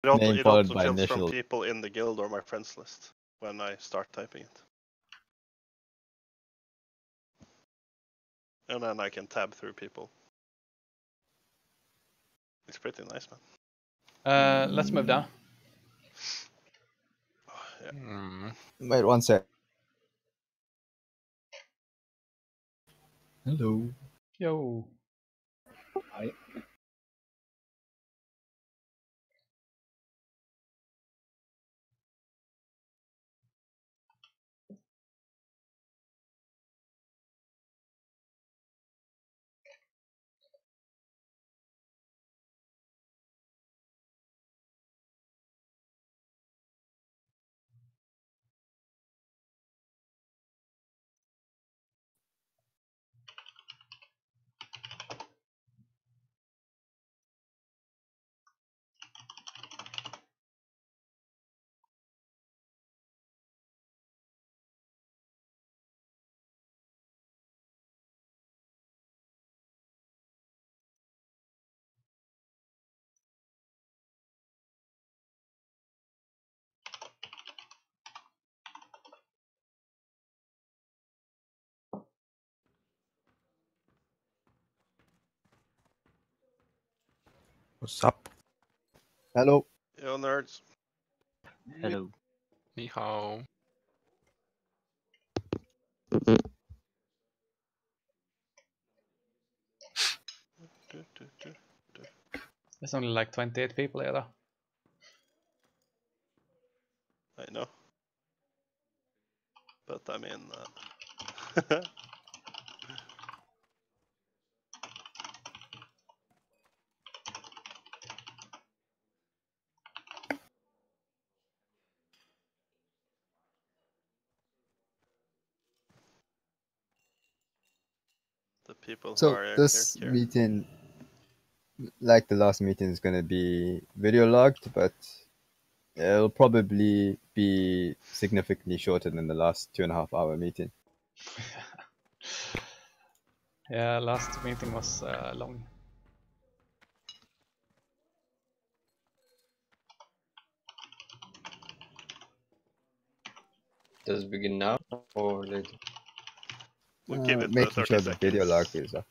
Name It followed also by kills from initial. people in the guild or my friends list when I start typing it. And then I can tab through people. It's pretty nice, man. Let's move down. Yeah. Wait one sec. Hello. Yo. Hi. What's up? Hello. Yo, nerds. Hello. Ni hao. There's only like 28 people here though. I know. But I mean... the people who So are this here. meeting, like the last meeting, is gonna be video logged, but it'll probably be significantly shorter than the last 2.5 hour meeting. Yeah, last meeting was long. Does it begin now or later? We'll give it Making 30 sure the seconds. video log is up.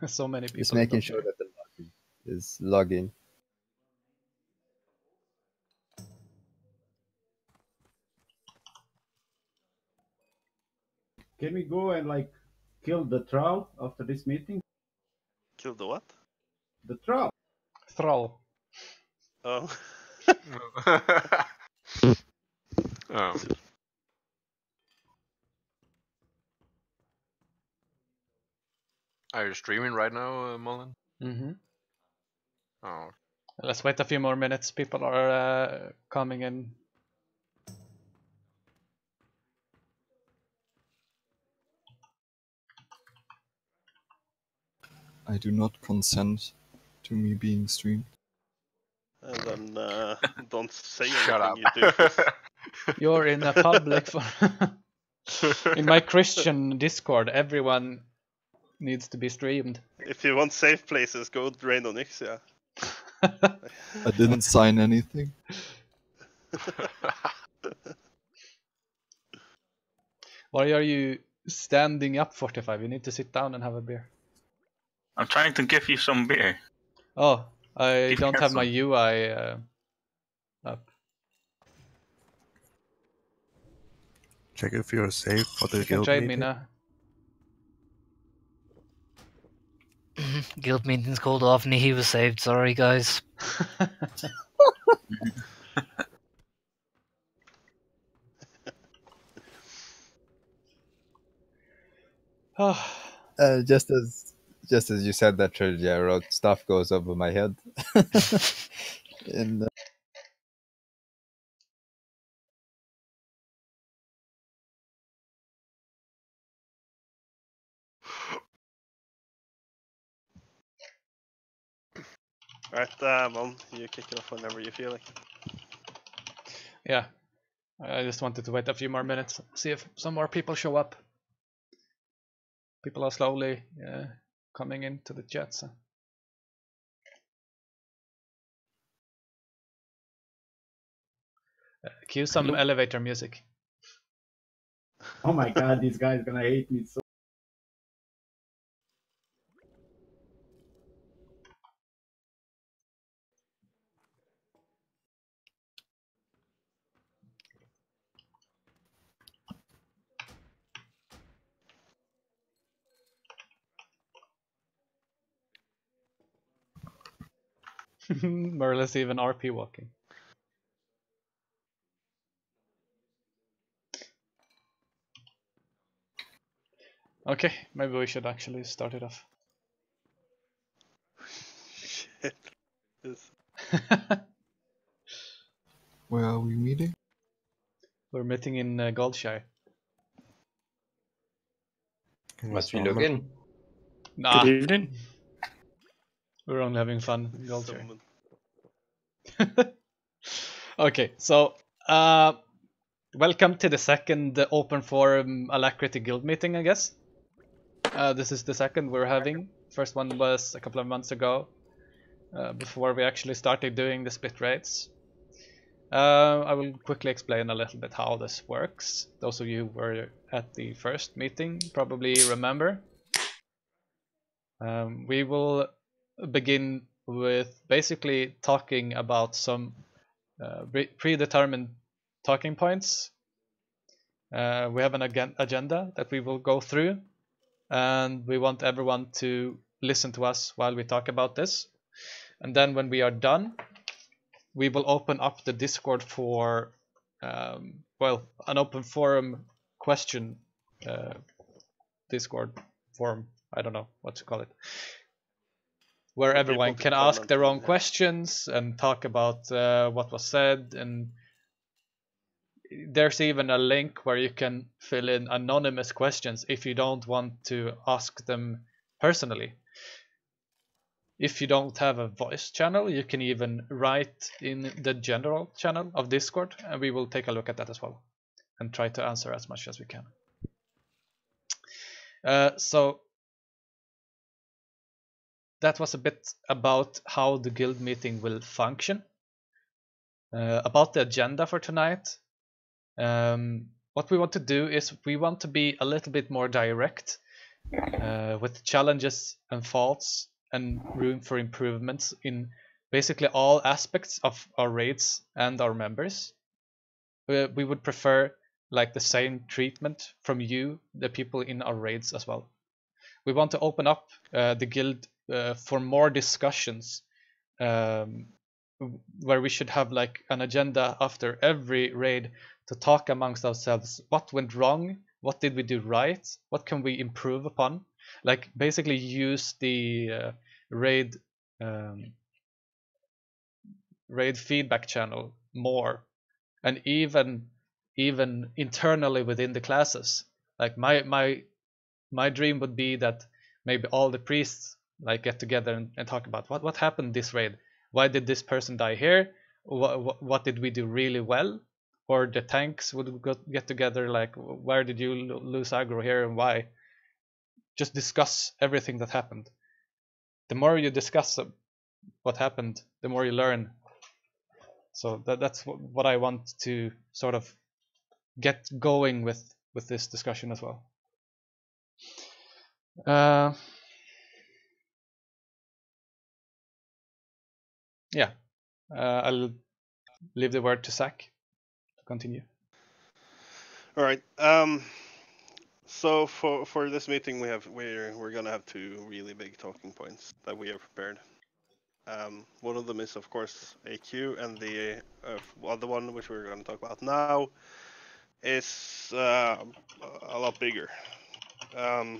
So many people. Just making sure that the log is logging. Can we go and like kill the troll after this meeting? Kill the what? The troll. Thrall. Oh. Oh. Are you streaming right now, Mullen? Mm-hmm. Oh. Let's wait a few more minutes. People are coming in. I do not consent to me being streamed. And then don't say Shut anything up. you do. You're in a public for in my Christian Discord, everyone needs to be streamed. If you want safe places, go drain Onyxia. I didn't sign anything. Why are you standing up, 45? You need to sit down and have a beer. I'm trying to give you some beer. Oh, I Give don't me have my some. UI up. Check if you're safe for the You can guild trade meeting. me now. Guild meeting's called off and he was saved. Sorry, guys. Just as you said that, Trilogy, I wrote stuff goes over my head. In Alright, Mom, you kick it off whenever you feel like. Yeah, I just wanted to wait a few more minutes, see if some more people show up. People are slowly coming into the chat. So. Cue some elevator music. Oh my god, this guy's gonna hate me so. Merle's even RP walking. Okay, maybe we should actually start it off. Shit. This- Where are we meeting? We're meeting in Goldshire. Must we log in? Nah, Good evening. we're only having fun in Goldshire. someone- Okay, so welcome to the second open forum Alacrity guild meeting, I guess. This is the second we're having. First one was a couple of months ago, before we actually started doing the split raids. I will quickly explain a little bit how this works. Those of you who were at the first meeting probably remember. We will begin with basically talking about some predetermined talking points. We have an agenda that we will go through, and we want everyone to listen to us while we talk about this. And then when we are done, we will open up the Discord for an open forum question Discord forum. I don't know what to call it, where For everyone people to can ask comment their on, own yeah. questions and talk about what was said. And there's even a link where you can fill in anonymous questions if you don't want to ask them personally. If you don't have a voice channel, you can even write in the general channel of Discord, and we will take a look at that as well and try to answer as much as we can. So that was a bit about how the guild meeting will function. About the agenda for tonight, what we want to do is we want to be a little bit more direct with challenges and faults and room for improvements in basically all aspects of our raids and our members. We would prefer like the same treatment from you, the people in our raids as well. We want to open up the guild for more discussions, where we should have like an agenda after every raid to talk amongst ourselves. What went wrong? What did we do right? What can we improve upon? Like basically use the raid feedback channel more, and even internally within the classes. Like my dream would be that maybe all the priests like get together and talk about what happened this raid. Why did this person die here? What did we do really well? Or the tanks would get together, like where did you lose aggro here and why? Just discuss everything that happened. The more you discuss what happened, the more you learn. So that's what I want to sort of get going with this discussion as well. Yeah, I'll leave the word to Zach to continue. All right. So for this meeting, we're gonna have two really big talking points that we have prepared. One of them is of course AQ, and the other one, which we're gonna talk about now, is a lot bigger. I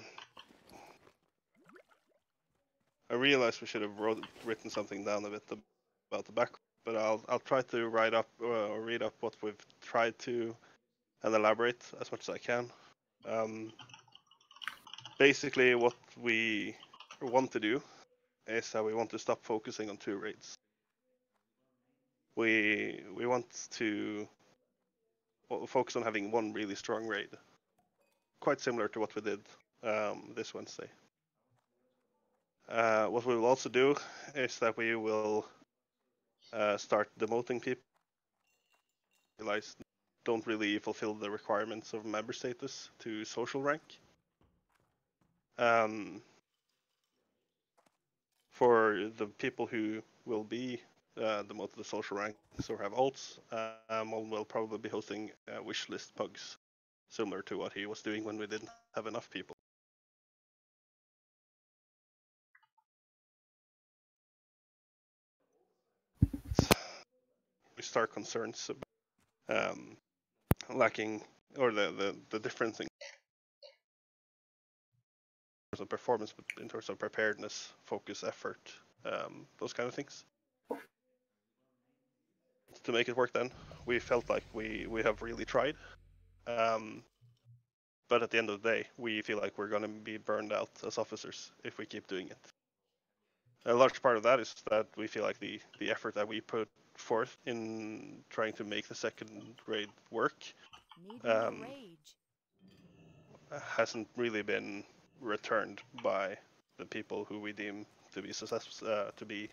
realized we should have written something down a bit about the back, but I'll try to write up or read up what we've tried to and elaborate as much as I can. Basically, what we want to do is that we want to stop focusing on two raids. We want to focus on having one really strong raid, quite similar to what we did this Wednesday. What we will also do is that we will start demoting people who realize don't really fulfill the requirements of member status to social rank. For the people who will be demoted to social ranks or have alts, Molten will probably be hosting wishlist pugs, similar to what he was doing when we didn't have enough people. We start concerns about lacking, or the difference in terms of performance, but in terms of preparedness, focus, effort, those kind of things. To make it work then, we felt like we have really tried. But at the end of the day, we feel like we're going to be burned out as officers if we keep doing it. A large part of that is that we feel like the effort that we put forth in trying to make the second grade work hasn't really been returned by the people who we deem to be to be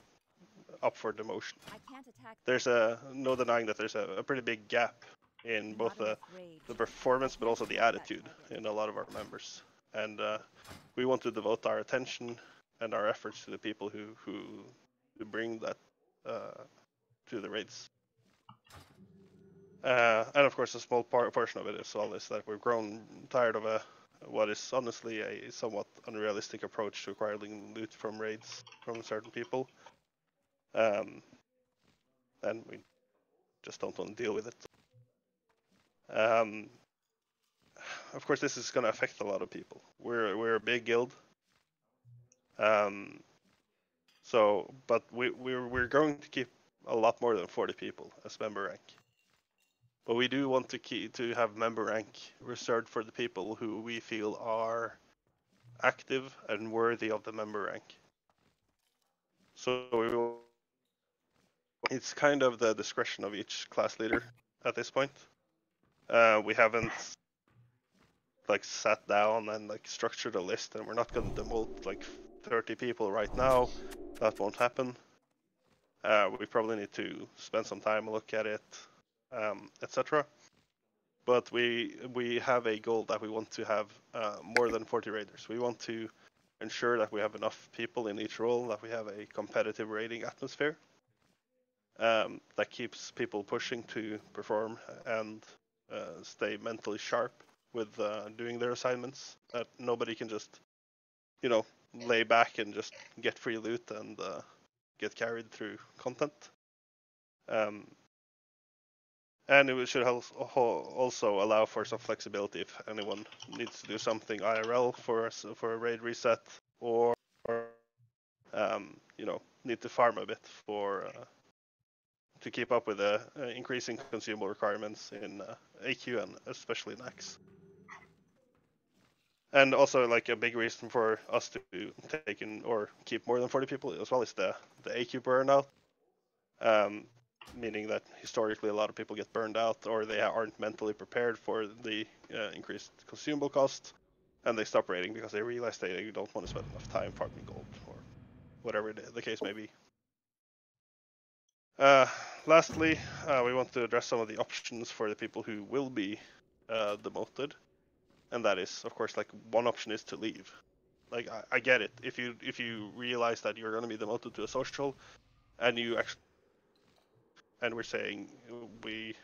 up for demotion. There's no denying that there's a pretty big gap in both the performance but also the attitude in a lot of our members, and we want to devote our attention and our efforts to the people who bring that to the raids. And of course, a small portion of it is all this that we've grown tired of what is honestly a somewhat unrealistic approach to acquiring loot from raids from certain people, and we just don't want to deal with it. Of course, this is going to affect a lot of people. We're a big guild, but we're going to keep a lot more than 40 people as member rank. But we do want to have member rank reserved for the people who we feel are active and worthy of the member rank. So it's kind of the discretion of each class leader at this point. We haven't sat down and structured a list, and we're not going to demote 30 people right now. That won't happen. We probably need to spend some time, look at it, etc. But we have a goal that we want to have more than 40 raiders. We want to ensure that we have enough people in each role, that we have a competitive raiding atmosphere that keeps people pushing to perform and stay mentally sharp with doing their assignments. That nobody can just, lay back and just get free loot and get carried through content. And it should also allow for some flexibility if anyone needs to do something IRL for a raid reset, or need to farm a bit to keep up with the increasing consumable requirements in AQ and especially in Axe. And also, a big reason for us to take in or keep more than 40 people as well is the AQ burnout. Meaning that historically a lot of people get burned out, or they aren't mentally prepared for the increased consumable cost, and they stop raiding because they realize they don't want to spend enough time farming gold, or whatever the case may be. Lastly, we want to address some of the options for the people who will be demoted, and that is, of course, one option is to leave. I get it. If you realize that you're going to be demoted to a social, and you actually, and we're saying we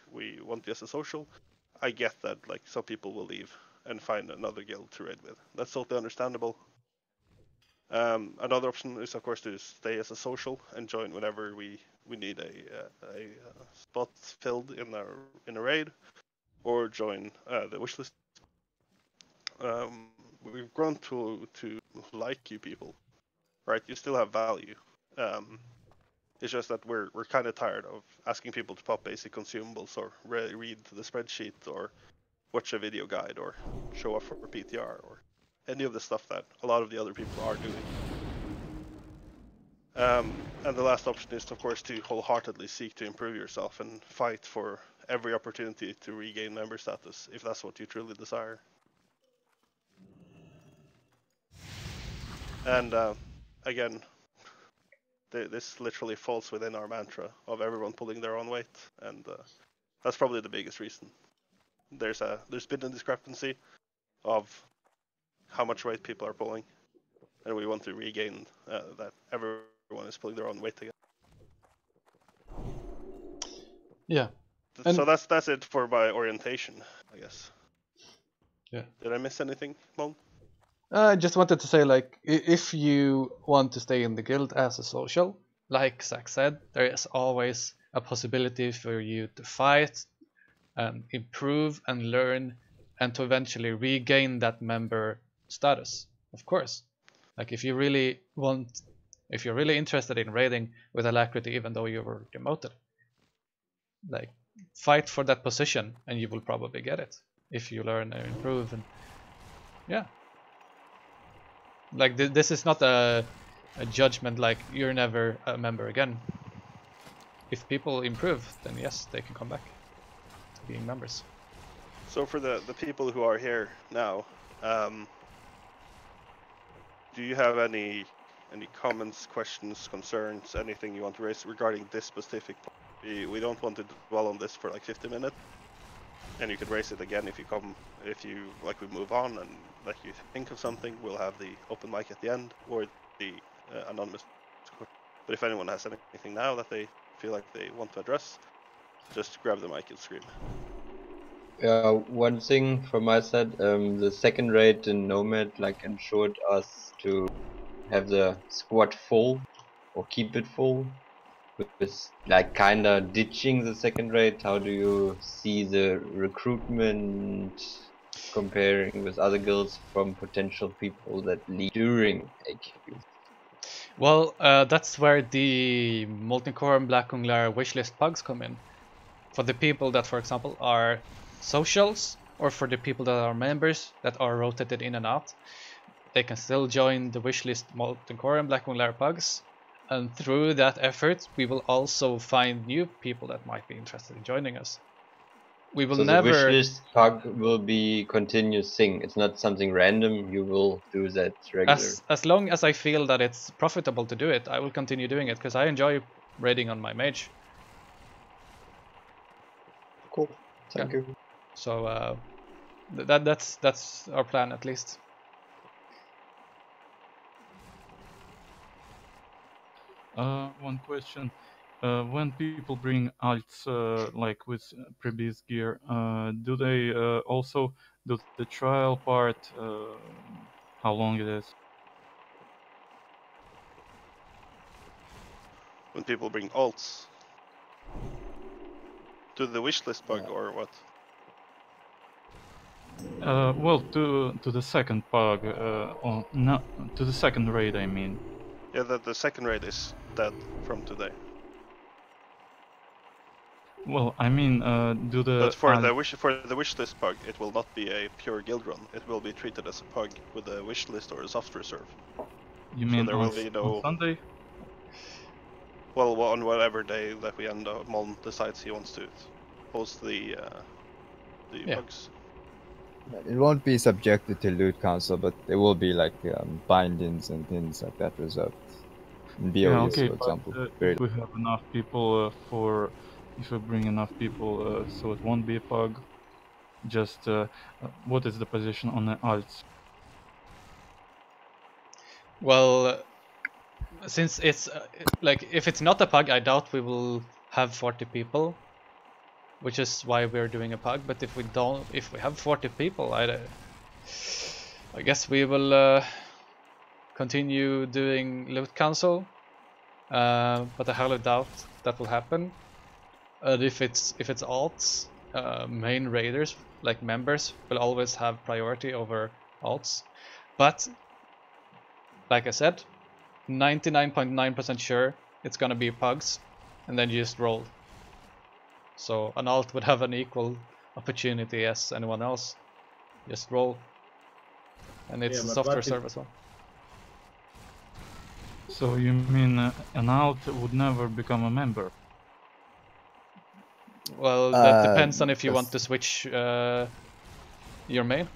want you as a social, I get that some people will leave and find another guild to raid with. That's totally understandable. Another option is, of course, to stay as a social and join whenever we need a spot filled in a raid, or join the wishlist. We've grown to like you people, right? You still have value. It's just that we're kind of tired of asking people to pop basic consumables, or read the spreadsheet, or watch a video guide, or show up for PTR, or any of the stuff that a lot of the other people are doing. And the last option is, of course, to wholeheartedly seek to improve yourself and fight for every opportunity to regain member status, if that's what you truly desire. And again, this literally falls within our mantra of everyone pulling their own weight, and that's probably the biggest reason. There's been a discrepancy of how much weight people are pulling, and we want to regain that everyone is pulling their own weight again. Yeah. So that's it for my orientation, I guess. Yeah. Did I miss anything, Mon? I just wanted to say, like, if you want to stay in the guild as a social, like Zach said, there is always a possibility for you to fight and improve and learn and to eventually regain that member status, of course. Like, if you're really interested in raiding with Alacrity, even though you were demoted, like, fight for that position and you will probably get it if you learn and improve. And yeah, like this is not a judgment like you're never a member again. If people improve, then yes, they can come back to being members. So for the people who are here now, do you have any comments, questions, concerns, anything you want to raise regarding this specific point? We don't want to dwell on this for like 50 minutes, and you could raise it again if you like we move on and like you think of something. We'll have the open mic at the end or the anonymous. But if anyone has anything now that they feel like they want to address, just grab the mic and scream. One thing from my side, the second raid in Nomad like ensured us to have the squad full or keep it full. With like kinda ditching the second raid, how do you see the recruitment comparing with other guilds from potential people that leave during AQ? Well, that's where the Molten Core and Black Unglar wishlist pugs come in. For the people that, for example, are socials, or for the people that are members that are rotated in and out, they can still join the wishlist Molten Core and Black Unglar pugs. And through that effort, we will also find new people that might be interested in joining us. We will never. The wishlist pug will be continuous thing. It's not something random. You will do that regularly. As long as I feel that it's profitable to do it, I will continue doing it because I enjoy raiding on my mage. Cool. Thank you. So that's our plan at least. One question. When people bring alts like with previous gear, do they also do the trial part? How long it is? When people bring alts to the wishlist bug or what? Well, to the second bug, or no, to the second raid, I mean. Yeah, the second raid is dead from today. Well, I mean, do the. But for the wishlist bug, it will not be a pure guild run. It will be treated as a pug with a wishlist or a soft reserve. You mean so there will be no, on Sunday? Well, on whatever day that we end up, Moln decides he wants to post the bugs. It won't be subjected to loot council, but there will be like bindings and things like that reserved. In BOEs, for example. If we have enough people if we bring enough people, so it won't be a pug. Just what is the position on the alts? Well, since it's like if it's not a pug, I doubt we will have 40 people, which is why we're doing a pug. But if we have 40 people, I guess we will continue doing loot council. But I highly doubt that will happen. If it's alts, main raiders like members will always have priority over alts. But like I said, 99.9% sure it's gonna be pugs, and then you just roll. So an alt would have an equal opportunity as anyone else. Just roll, and it's a software server as well. So you mean an alt would never become a member? Well, that depends on if you want to switch your main.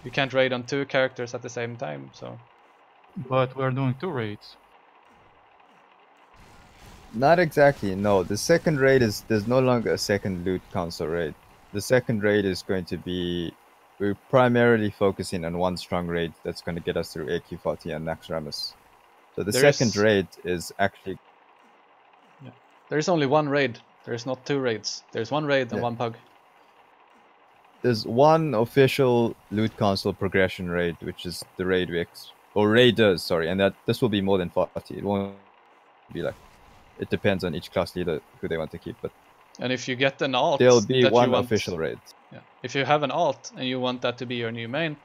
You can't raid on 2 characters at the same time, so... But we're doing 2 raids. Not exactly, no. The second raid is, there's no longer a second loot council raid. The second raid is going to be, we're primarily focusing on one strong raid that's going to get us through AQ40 and Nax Ramus. So the second raid is actually... Yeah. There's only 1 raid. There's not 2 raids. There's 1 raid and 1 pug. There's one official loot council progression raid, which is the raid or raiders, sorry, and that this will be more than 40. It won't be like, it depends on each class leader who they want to keep, but and if you get an alt, there'll be that one you want, official raid. Yeah. If you have an alt and you want that to be your new main,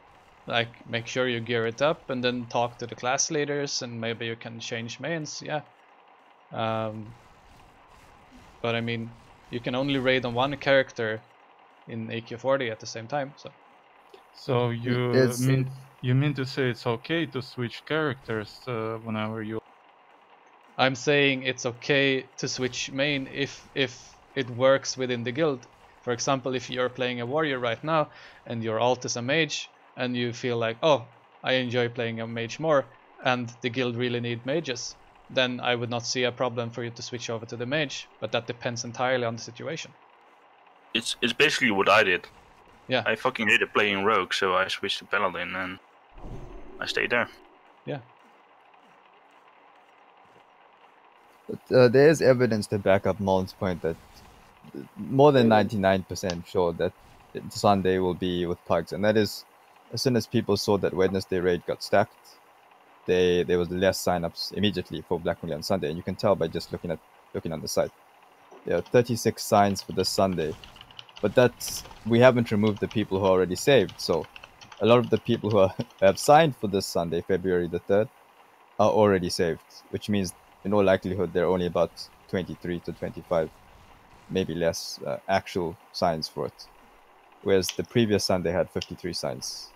like make sure you gear it up and then talk to the class leaders and maybe you can change mains, yeah. But I mean, you can only raid on 1 character in AQ40 at the same time, so. So you mean to say it's okay to switch characters whenever you... I'm saying it's okay to switch main if it works within the guild. For example, if you're playing a warrior right now and your alt is a mage and you feel like, oh, I enjoy playing a mage more and the guild really need mages, then I would not see a problem for you to switch over to the mage, but that depends entirely on the situation. It's basically what I did. Yeah. I fucking hated playing rogue, so I switched to paladin and I stayed there. Yeah. But there is evidence to back up Mullen's point that more than 99% sure that Sunday will be with pugs, and that is as soon as people saw that Wednesday raid got stacked, there was less signups immediately for Black Monday on Sunday, and you can tell by just looking on the site. There are 36 signs for this Sunday, but that's, we haven't removed the people who are already saved. So a lot of the people who have signed for this Sunday, February the 3rd, are already saved, which means in all likelihood there are only about 23 to 25, maybe less, actual signs for it, whereas the previous Sunday had 53 signs.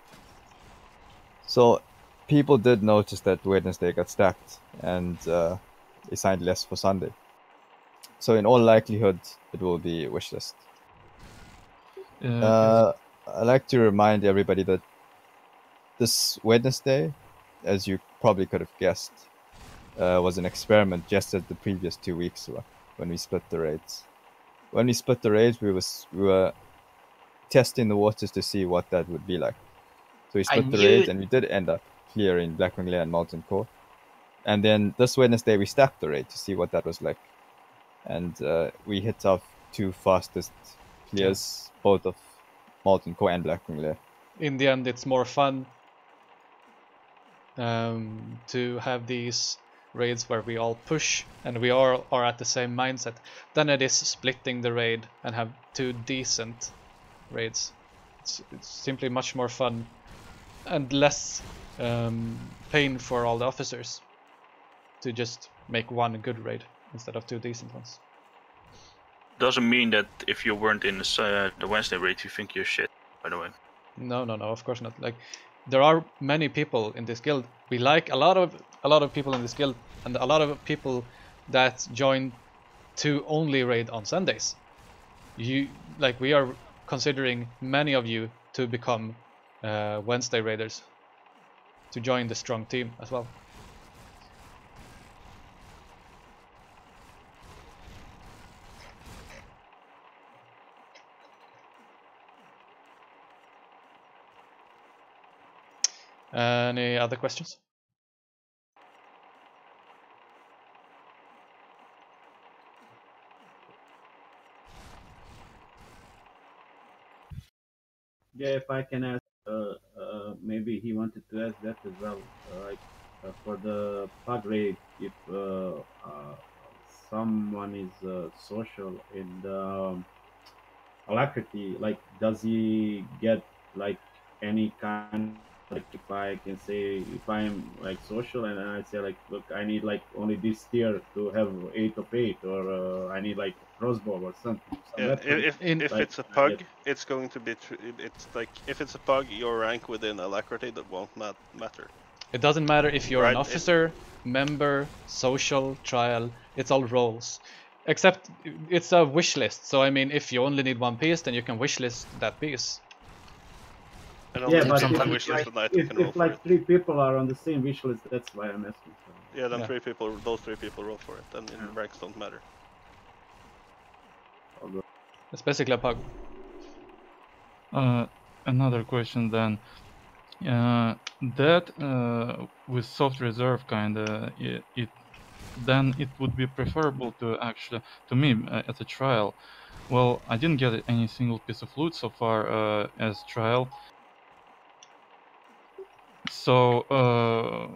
So people did notice that Wednesday got stacked and they signed less for Sunday. So in all likelihood, it will be a wish list. I'd like to remind everybody that this Wednesday, as you probably could have guessed, was an experiment just as the previous 2 weeks were when we split the raids. When we split the raids, we were testing the waters to see what that would be like. So we split the raids and we did end up clearing Blackwing Lair and Molten Core. And then this Wednesday we stacked the raid to see what that was like. And we hit our 2 fastest clears, both of Molten Core and Blackwing Lair. In the end, it's more fun to have these raids where we all push and we all are at the same mindset than it is splitting the raid and have 2 decent raids. It's simply much more fun and less pain for all the officers to just make 1 good raid instead of 2 decent ones. Doesn't mean that if you weren't in the Wednesday raid, you think you're shit, by the way. No, of course not. Like, there are many people in this guild. We like a lot of people in this guild, and a lot of people that join to only raid on Sundays. We are considering many of you to become Wednesday raiders, to join the strong team as well. Any other questions? Yeah, if I can ask, maybe he wanted to ask that as well. For the pug raid, if someone is social in the Alacrity, like, does he get like any kind? Like, if I can say, if I'm like social and I say like, look, I need like only this tier to have 8 of 8, or I need like crossbow or something. Yeah, if it's a pug, it's going to be. It's like, if it's a pug, your rank within Alacrity that won't matter. It doesn't matter if you're an officer, member, social, trial. It's all roles, except it's a wish list. So I mean, if you only need 1 piece, then you can wish list that piece. And Yeah, only but people if, on sometimes- wish list like, tonight if, can roll if for like it. 3 people are on the same wish list, that's why I'm asking. So. Yeah, then Yeah. 3 people, those 3 people roll for it, and in Yeah. ranks don't matter. I'll go. It's basically a pug. Another question then. That with soft reserve kinda it then it would be preferable to actually to me at a trial. Well, I didn't get any single piece of loot so far as trial. So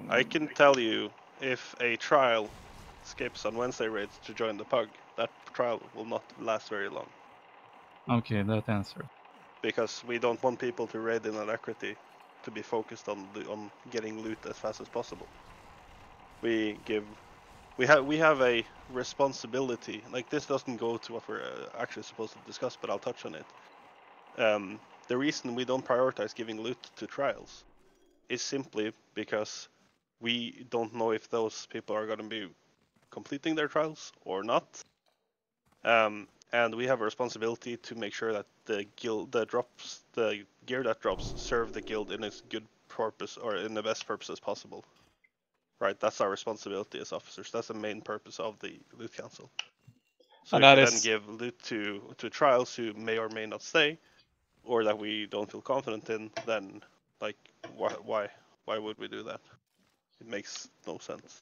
I can tell you, if a trial skips on Wednesday raids to join the pug, that trial will not last very long. okay, that answered. Because we don't want people to raid in Alacrity to be focused on getting loot as fast as possible. We have a responsibility. Like, this doesn't go to what we're actually supposed to discuss, but I'll touch on it. The reason we don't prioritize giving loot to trials is simply because we don't know if those people are going to be completing their trials or not. And we have a responsibility to make sure that the gear that drops serve the guild in its good purpose, or in the best purposes possible. Right, that's our responsibility as officers. That's the main purpose of the loot council. So And if that we is- then give loot to trials who may or may not stay, or that we don't feel confident in, then like why would we do that? It makes no sense.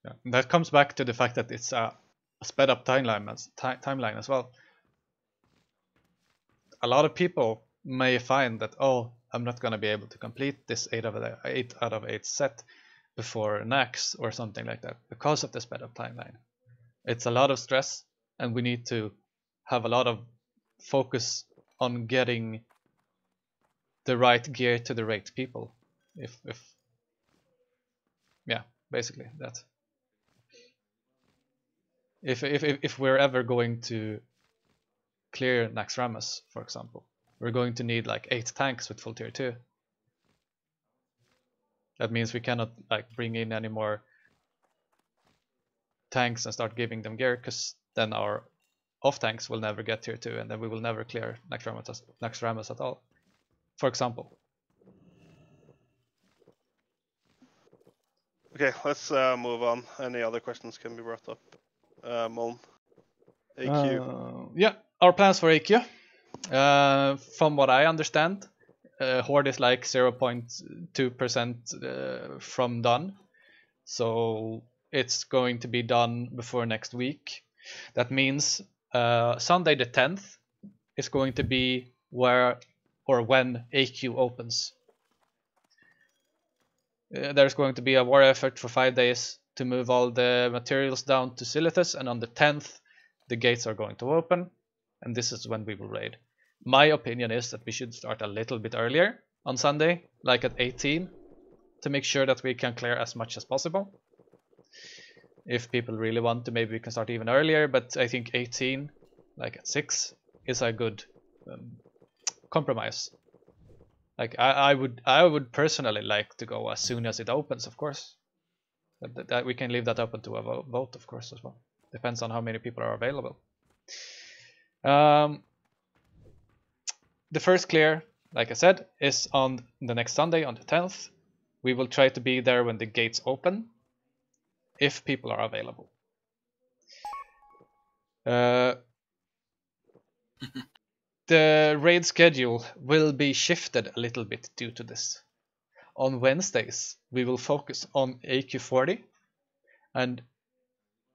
Yeah. And that comes back to the fact that it's a sped up timeline as well. A lot of people may find that, oh, I'm not going to be able to complete this 8 out of 8 set before next or something like that because of the sped up timeline. It's a lot of stress, and we need to have a lot of focus on getting the right gear to the right people. If yeah, basically that. If we're ever going to clear Naxxramas, for example, we're going to need like 8 tanks with full tier 2. That means we cannot like bring in any more tanks and start giving them gear, because then our off tanks will never get tier 2, and then we will never clear Naxxramas at all, for example. Okay, let's move on. Any other questions can be brought up? Moln. AQ. Yeah, our plans for AQ. From what I understand, Horde is like 0.2% from done. So it's going to be done before next week. That means Sunday the 10th is going to be where or when AQ opens. There's going to be a war effort for 5 days to move all the materials down to Silithus, and on the 10th the gates are going to open, and this is when we will raid. My opinion is that we should start a little bit earlier on Sunday, like at 18, to make sure that we can clear as much as possible. If people really want to, maybe we can start even earlier, but I think 18, like at 6, is a good compromise. Like I would personally like to go as soon as it opens, of course. That we can leave that open to a vote, of course, as well. Depends on how many people are available. The first clear, like I said, is on the next Sunday, on the 10th. We will try to be there when the gates open, if people are available. The raid schedule will be shifted a little bit due to this. On Wednesdays, we will focus on AQ40, and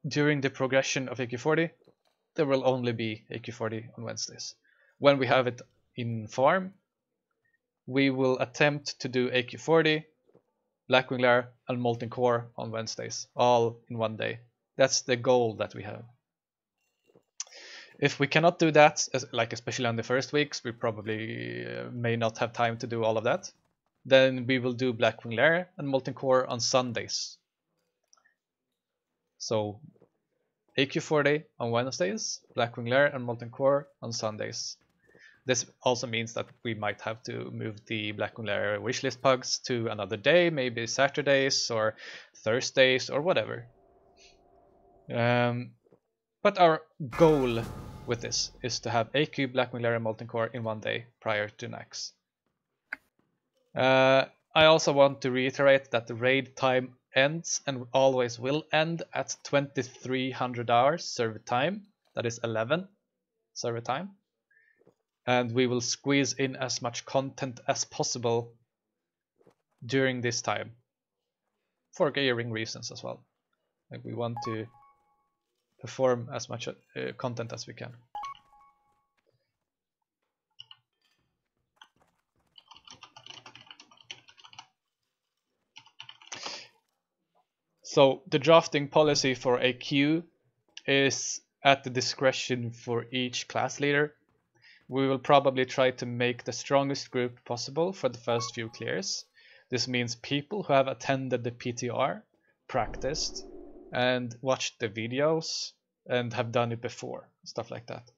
during the progression of AQ40, there will only be AQ40 on Wednesdays. When we have it in farm, we will attempt to do AQ40, Blackwing Lair, and Molten Core on Wednesdays, all in one day. That's the goal that we have. If we cannot do that, like especially on the first weeks, we probably may not have time to do all of that. Then we will do Blackwing Lair and Molten Core on Sundays. So AQ40 on Wednesdays, Blackwing Lair and Molten Core on Sundays. This also means that we might have to move the Blackwing Lair wishlist pugs to another day, maybe Saturdays or Thursdays or whatever. But our goal with this is to have AQ, Blackwing Lair and Molten Core in one day prior to Nax. I also want to reiterate that the raid time ends and always will end at 2300 hours server time. That is 11 server time. And we will squeeze in as much content as possible during this time. For gearing reasons as well. Like, we want to perform as much content as we can. So the drafting policy for a queue is at the discretion for each class leader. We will probably try to make the strongest group possible for the first few clears. This means people who have attended the PTR, practiced, and watched the videos, and have done it before, stuff like that.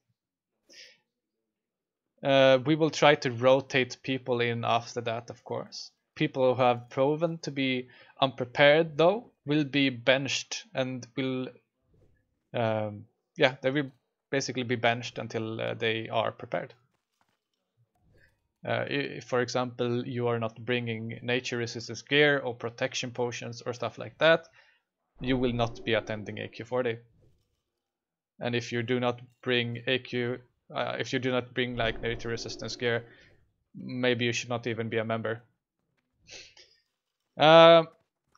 We will try to rotate people in after that, of course. People who have proven to be unprepared, though, will be benched and will, they will basically be benched until they are prepared. If, for example, you are not bringing nature resistance gear or protection potions or stuff like that, you will not be attending AQ40. And if you do not bring if you do not bring like nature resistance gear, maybe you should not even be a member.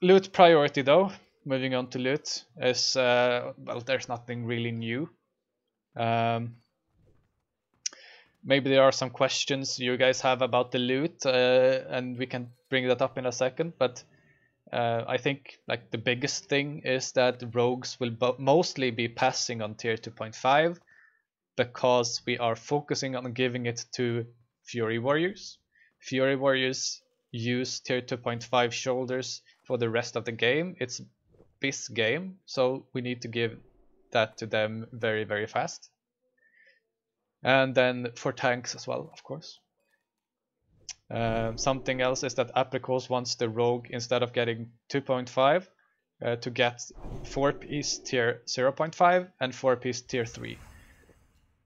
Loot priority, though, moving on to loot, is well, there's nothing really new. Maybe there are some questions you guys have about the loot, and we can bring that up in a second, but I think like the biggest thing is that rogues will mostly be passing on tier 2.5 because we are focusing on giving it to Fury Warriors. Fury Warriors use tier 2.5 shoulders for the rest of the game. It's this game, so we need to give that to them very, very fast. And then for tanks as well, of course. Something else is that Apricot wants the rogue, instead of getting 2.5, to get 4-piece tier 0.5 and 4-piece tier 3.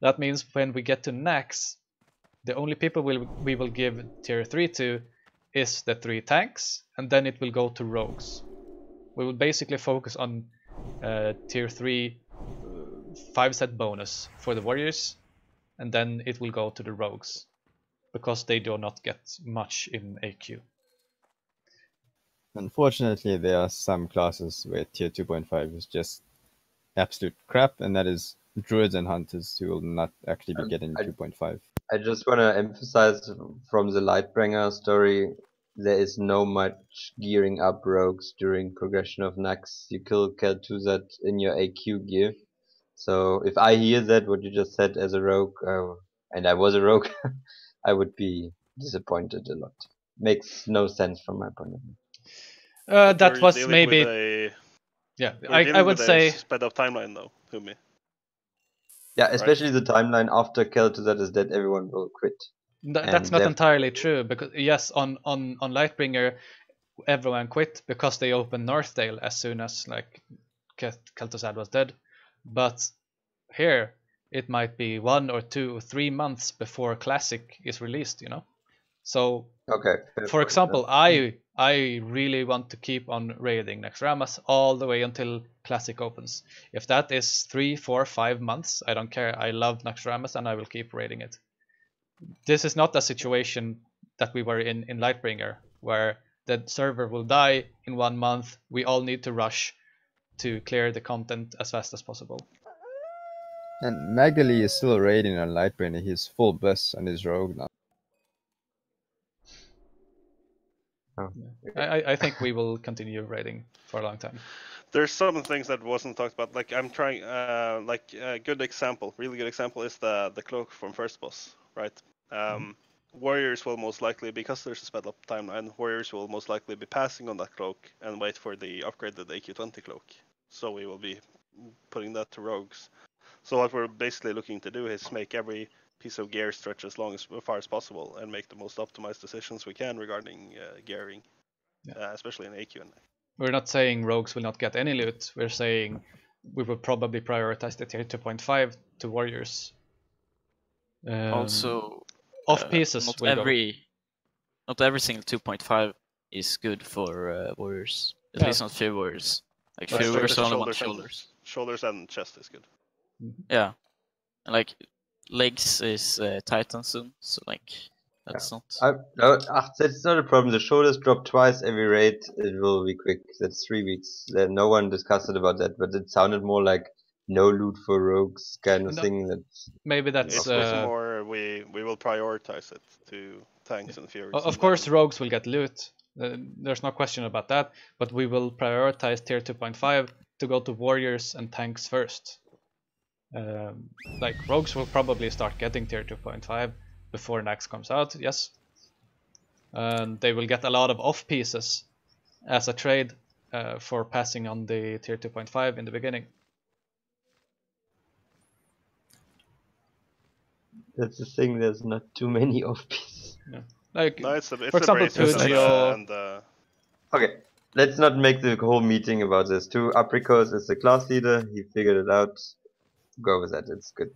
That means when we get to Nax, the only people we will give tier 3 to is the 3 tanks, and then it will go to rogues. We will basically focus on tier 3 5-set bonus for the warriors, and then it will go to the rogues, because they do not get much in AQ. Unfortunately, there are some classes where tier 2.5 is just absolute crap, and that is druids and hunters who will not actually be getting 2.5. I just want to emphasize from the Lightbringer story, there is no much gearing up rogues during progression of Nax. You kill Kel'Thuzad in your AQ gear. So if I hear that, what you just said as a rogue, and I was a rogue, I would be disappointed a lot. Makes no sense from my point of view. That was maybe... I would say... sped up timeline though, Humi. Yeah, especially the timeline after Kel'Thuzad is dead, everyone will quit. That's not entirely true, because yes, on Lightbringer, everyone quit because they opened Northdale as soon as like Kel'Thuzad was dead. But here, it might be 1 or 2 or 3 months before Classic is released, you know? So, okay, for example, I really want to keep on raiding Naxxramas all the way until Classic opens. If that is 3, 4, 5 months, I don't care. I love Naxxramas and I will keep raiding it. This is not a situation that we were in Lightbringer, where the server will die in 1 month. We all need to rush to clear the content as fast as possible. And Magali is still raiding on Lightbringer. He's full bus on his rogue now. Oh. I think we will continue raiding for a long time. There's some things that wasn't talked about. Like I'm trying, like a good example, really good example is the cloak from first boss, right? Warriors will most likely, because there's a sped up timeline, warriors will most likely be passing on that cloak and wait for the upgraded AQ20 cloak. So we will be putting that to rogues. So what we're basically looking to do is make every piece of gear stretch as far as possible and make the most optimized decisions we can regarding gearing, especially in AQ. We're not saying rogues will not get any loot. We're saying we will probably prioritize the tier 2.5 to warriors. Also, off pieces not will every go. not every single 2.5 is good for warriors. At Yeah. least not fear warriors. Like But fear still, warriors the only want shoulders, shoulders and chest is good. Yeah, and like legs is Titan soon, so like that's not. That's not a problem. The shoulders drop twice every raid. It will be quick. That's 3 weeks. No one discussed it about that, but it sounded more like no loot for rogues kind of No, thing. That maybe that's It's more we will prioritize it to tanks and furies. of course rogues will get loot. There's no question about that, but we will prioritize tier 2.5 to go to warriors and tanks first. Like rogues will probably start getting tier 2.5 before Nax comes out, yes. And they will get a lot of off pieces as a trade for passing on the tier 2.5 in the beginning. That's the thing. There's not too many off pieces. Yeah. Like no, it's for example, Pugio and Okay, let's not make the whole meeting about this. Apricot is the class leader. He figured it out. Go with that. It's good.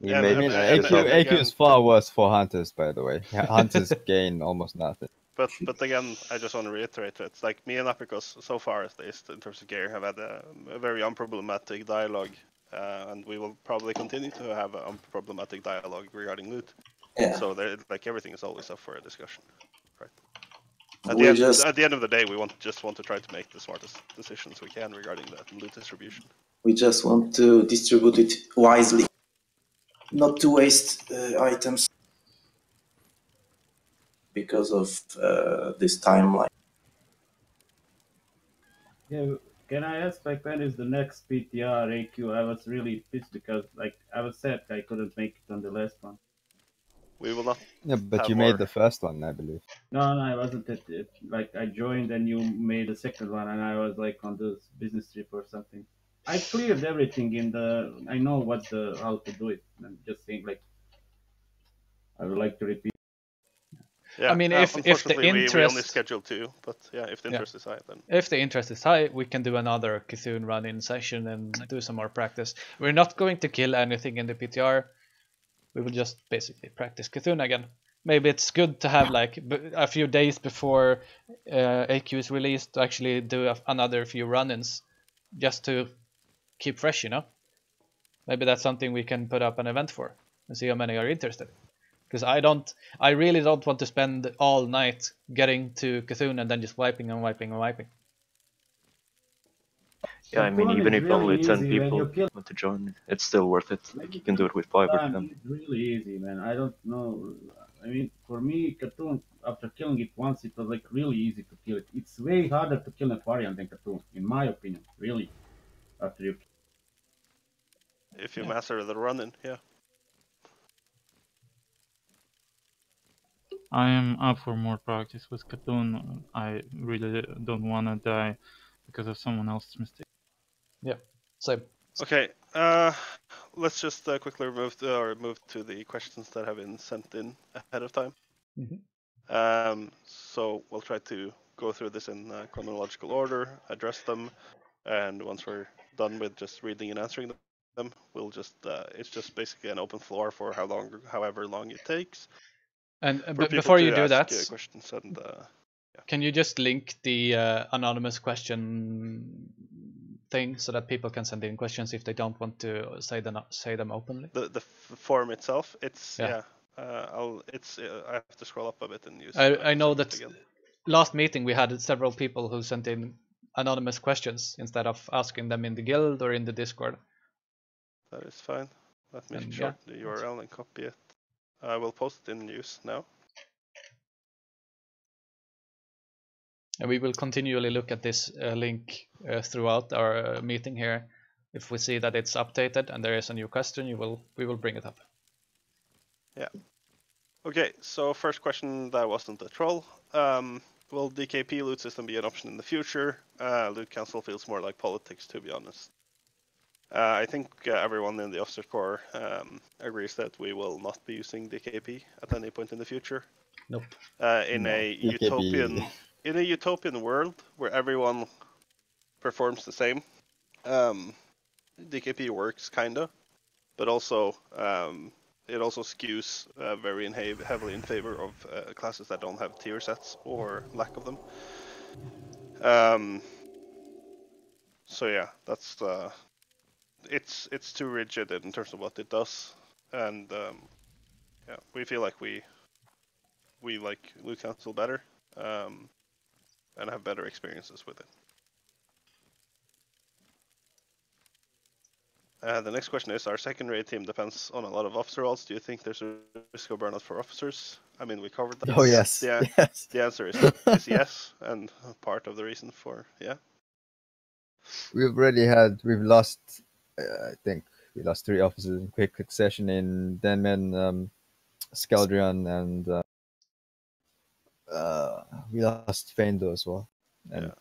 I mean, AQ is far worse for hunters, by the way. Hunters gain almost nothing. But again, I just want to reiterate that it's like me and Apricot so far, at least in terms of gear, have had a very unproblematic dialogue, and we will probably continue to have an unproblematic dialogue regarding loot. Yeah. So like everything is always up for a discussion, right? At the end of the day, we just want to try to make the smartest decisions we can regarding that loot distribution. We just want to distribute it wisely, not to waste items because of this timeline. Yeah, can I ask like when is the next PTR AQ? I was really pissed because like I was sad I couldn't make it on the last one. We will not. Yeah, but you made the first one, I believe. No, I wasn't at it. Like I joined and you made the second one, and I was like on this business trip or something. I cleared everything in the. I know how to do it. I'm just saying like. I would like to repeat. Yeah, I mean, if the interest, we only scheduled 2, but yeah, if the interest is high, then if the interest is high, we can do another Cthulhu run-in session and do some more practice. We're not going to kill anything in the PTR. We will just basically practice Cthulhu again. Maybe it's good to have like a few days before AQ is released to actually do another few run-ins, just to keep fresh, you know. Maybe that's something we can put up an event for and see how many are interested. Because I really don't want to spend all night getting to Cthulhu and then just wiping and wiping and wiping. Yeah, I mean, even if only 10 people want to join, it's still worth it. Like, you can do it with 5 or 10. It's really easy, man. I don't know. I mean, for me, Cthulhu, after killing it once, it was like really easy to kill it. It's way harder to kill Nefarian than Cthulhu, in my opinion, really. After you. If you master the run-in, yeah. I am up for more practice with Cthulhu. I really don't want to die because of someone else's mistake. Yeah, same. Okay, let's just quickly move to the questions that have been sent in ahead of time. So we'll try to go through this in chronological order, address them, and once we're done with just reading and answering them, we'll just it's just basically an open floor for however long it takes. And before you do that, questions and, can you just link the anonymous question thing so that people can send in questions if they don't want to say them openly? The form itself, it's I have to scroll up a bit and use. I know that last meeting we had several people who sent in anonymous questions instead of asking them in the guild or in the Discord. That is fine. Let me short the URL and copy it. I will post it in news now. And we will continually look at this link throughout our meeting here. If we see that it's updated and there is a new question, we will bring it up. Yeah. Okay, so first question that wasn't a troll. Will DKP loot system be an option in the future? Loot council feels more like politics, to be honest. I think everyone in the officer corps agrees that we will not be using DKP at any point in the future. Nope. In a utopian world where everyone performs the same, DKP works kinda, but also it also skews very heavily in favor of classes that don't have tier sets or lack of them. So yeah, that's it's too rigid in terms of what it does, and yeah, we feel like we like Loot Council better, and have better experiences with it. The next question is, our second raid team depends on a lot of officer roles. Do you think there's a risk of burnout for officers? I mean, we covered that. Oh yes, yes. The answer is yes, and part of the reason for yeah. We've lost, I think we lost 3 officers in quick succession in Denman, Skeldrion, and we lost Feindo as well, and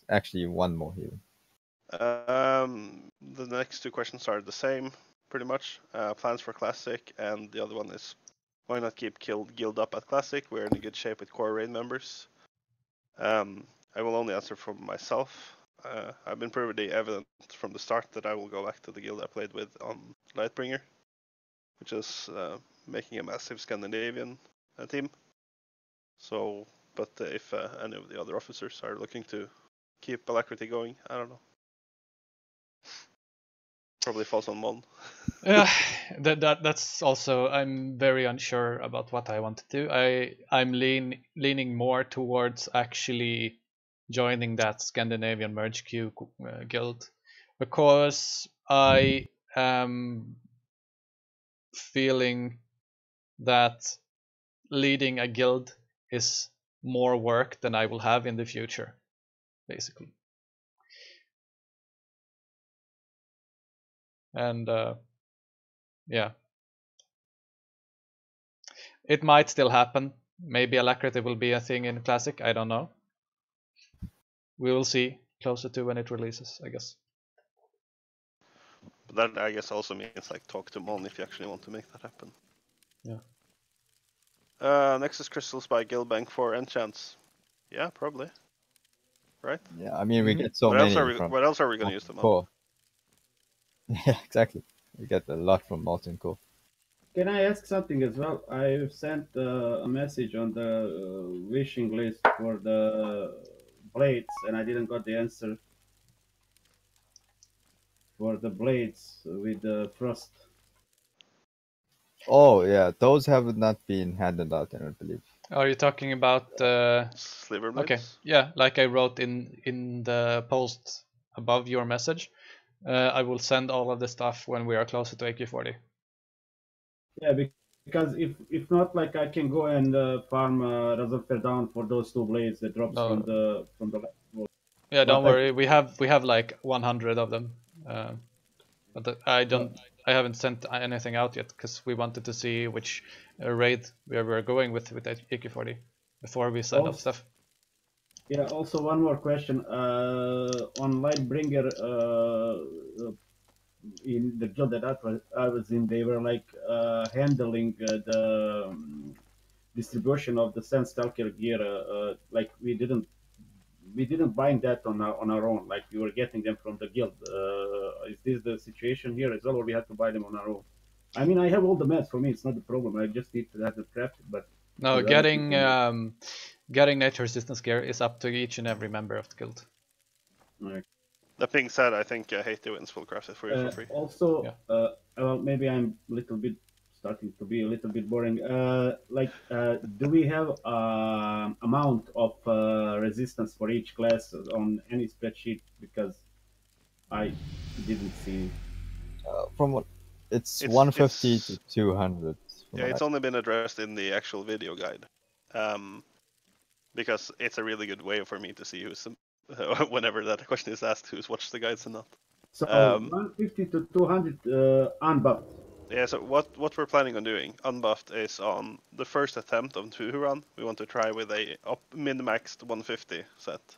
actually one more here. The next 2 questions are the same, pretty much. Plans for Classic, and the other one is, why not keep Guild up at Classic? We're in a good shape with core raid members. I will only answer for myself. I've been pretty evident from the start that I will go back to the guild I played with on Lightbringer, which is making a massive Scandinavian team. So, but if any of the other officers are looking to keep Alacrity going, I don't know. Probably falls on Mon. Yeah, that's also, I'm very unsure about what I want to do. I'm leaning more towards actually joining that Scandinavian merge queue guild, because I am feeling that leading a guild is more work than I will have in the future, basically. And yeah, it might still happen. Maybe Alacrity will be a thing in Classic, I don't know. We will see closer to when it releases, I guess. But that, I guess, also means like talk to Mon if you actually want to make that happen. Yeah. Nexus Crystals by Guildbank for enchants. Yeah, probably. Right? Yeah, I mean, we get so what many. What else are we going to use them on? Core. Yeah, exactly. We get a lot from Molten Core. Can I ask something as well? I sent a message on the wishing list for the blades, and I didn't got the answer for the blades with the frost. Oh yeah, those have not been handed out, I don't believe. Are you talking about Sliver blades? Okay, yeah, like I wrote in the post above your message. I will send all of the stuff when we are closer to AQ40. Yeah, because if not, like I can go and farm Razorfair down for those 2 blades that drops from the Yeah, don't worry. We have like 100 of them, but I haven't sent anything out yet because we wanted to see which raid we were going with AQ40 before we send off stuff. Yeah. Also, one more question. On Lightbringer, in the guild that I was in, they were like handling the distribution of the Sand Stalker gear. Like we didn't buy that on our own. Like we were getting them from the guild. Is this the situation here as well, or we have to buy them on our own? I mean, I have all the mats. For me, it's not the problem. I just need to have it crafted. But no, getting nature resistance gear is up to each and every member of the guild. Right. That being said, I think Hate the Winds will craft it for you for free. Also, well, maybe I'm a little bit starting to be a little bit boring. Do we have amount of resistance for each class on any spreadsheet? Because I didn't see. From what it's 150 to 200. Yeah, it's only been addressed in the actual video guide, because it's a really good way for me to see who's whenever that question is asked, who's watched the guides and not. So 150 to 200 unbuffed. Yeah, so what we're planning on doing, unbuffed, is on the first attempt of Tuhu run, we want to try with a min-maxed 150 set.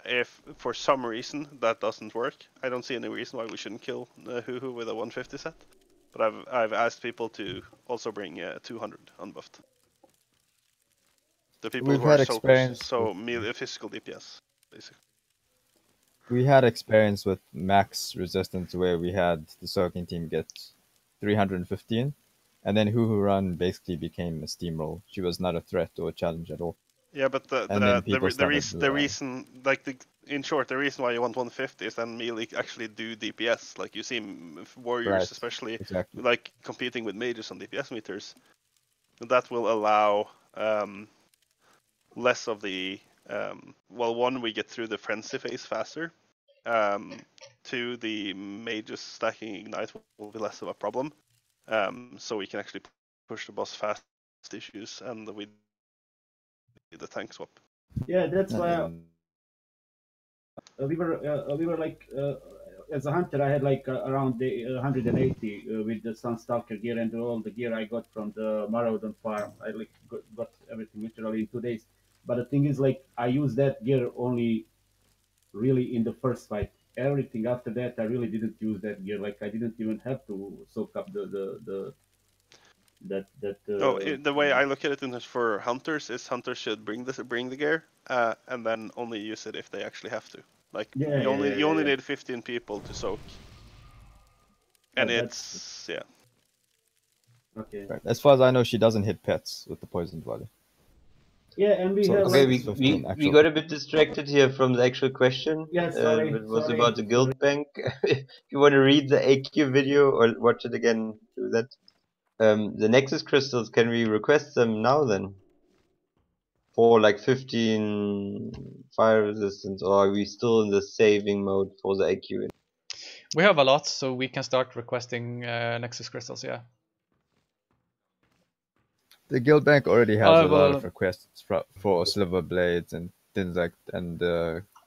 If for some reason that doesn't work, I don't see any reason why we shouldn't kill Huhu with a 150 set. But I've asked people to also bring 200 unbuffed. The people who are so physical DPS, basically. We had experience with max resistance where we had the soaking team get 315, and then Hoo Run basically became a steamroll. She was not a threat or a challenge at all. Yeah, but the reason, like in short, the reason why you want 150 is then melee actually do DPS. Like you see warriors, Right, especially exactly. like competing with mages on DPS meters. That will allow less of the well, one, we get through the frenzy phase faster. Two, the mages stacking ignite will be less of a problem. So we can actually push the boss fast issues and with the tank swap. Yeah, that's why we were like as a hunter, I had like around the 180 with the Sunstalker gear and all the gear I got from the Maraudon farm. I like got everything literally in 2 days. But the thing is, like, I used that gear only really in the first fight. Everything after that, I really didn't use that gear. Like, I didn't even have to soak up that. The way I look at it is for hunters is hunters should bring the gear and then only use it if they actually have to. Like you only need 15 people to soak, and it's yeah. Okay. Right. As far as I know, she doesn't hit pets with the poisoned volley. Yeah, and we have. Okay, we got a bit distracted here from the actual question. Yeah, sorry. It was about the guild bank. If you want to read the AQ video or watch it again, do that. The Nexus crystals, can we request them now then? For like 15 fire resistance, or are we still in the saving mode for the AQ? We have a lot, so we can start requesting Nexus crystals. Yeah. The guild bank already has a lot of requests for silver blades and things like and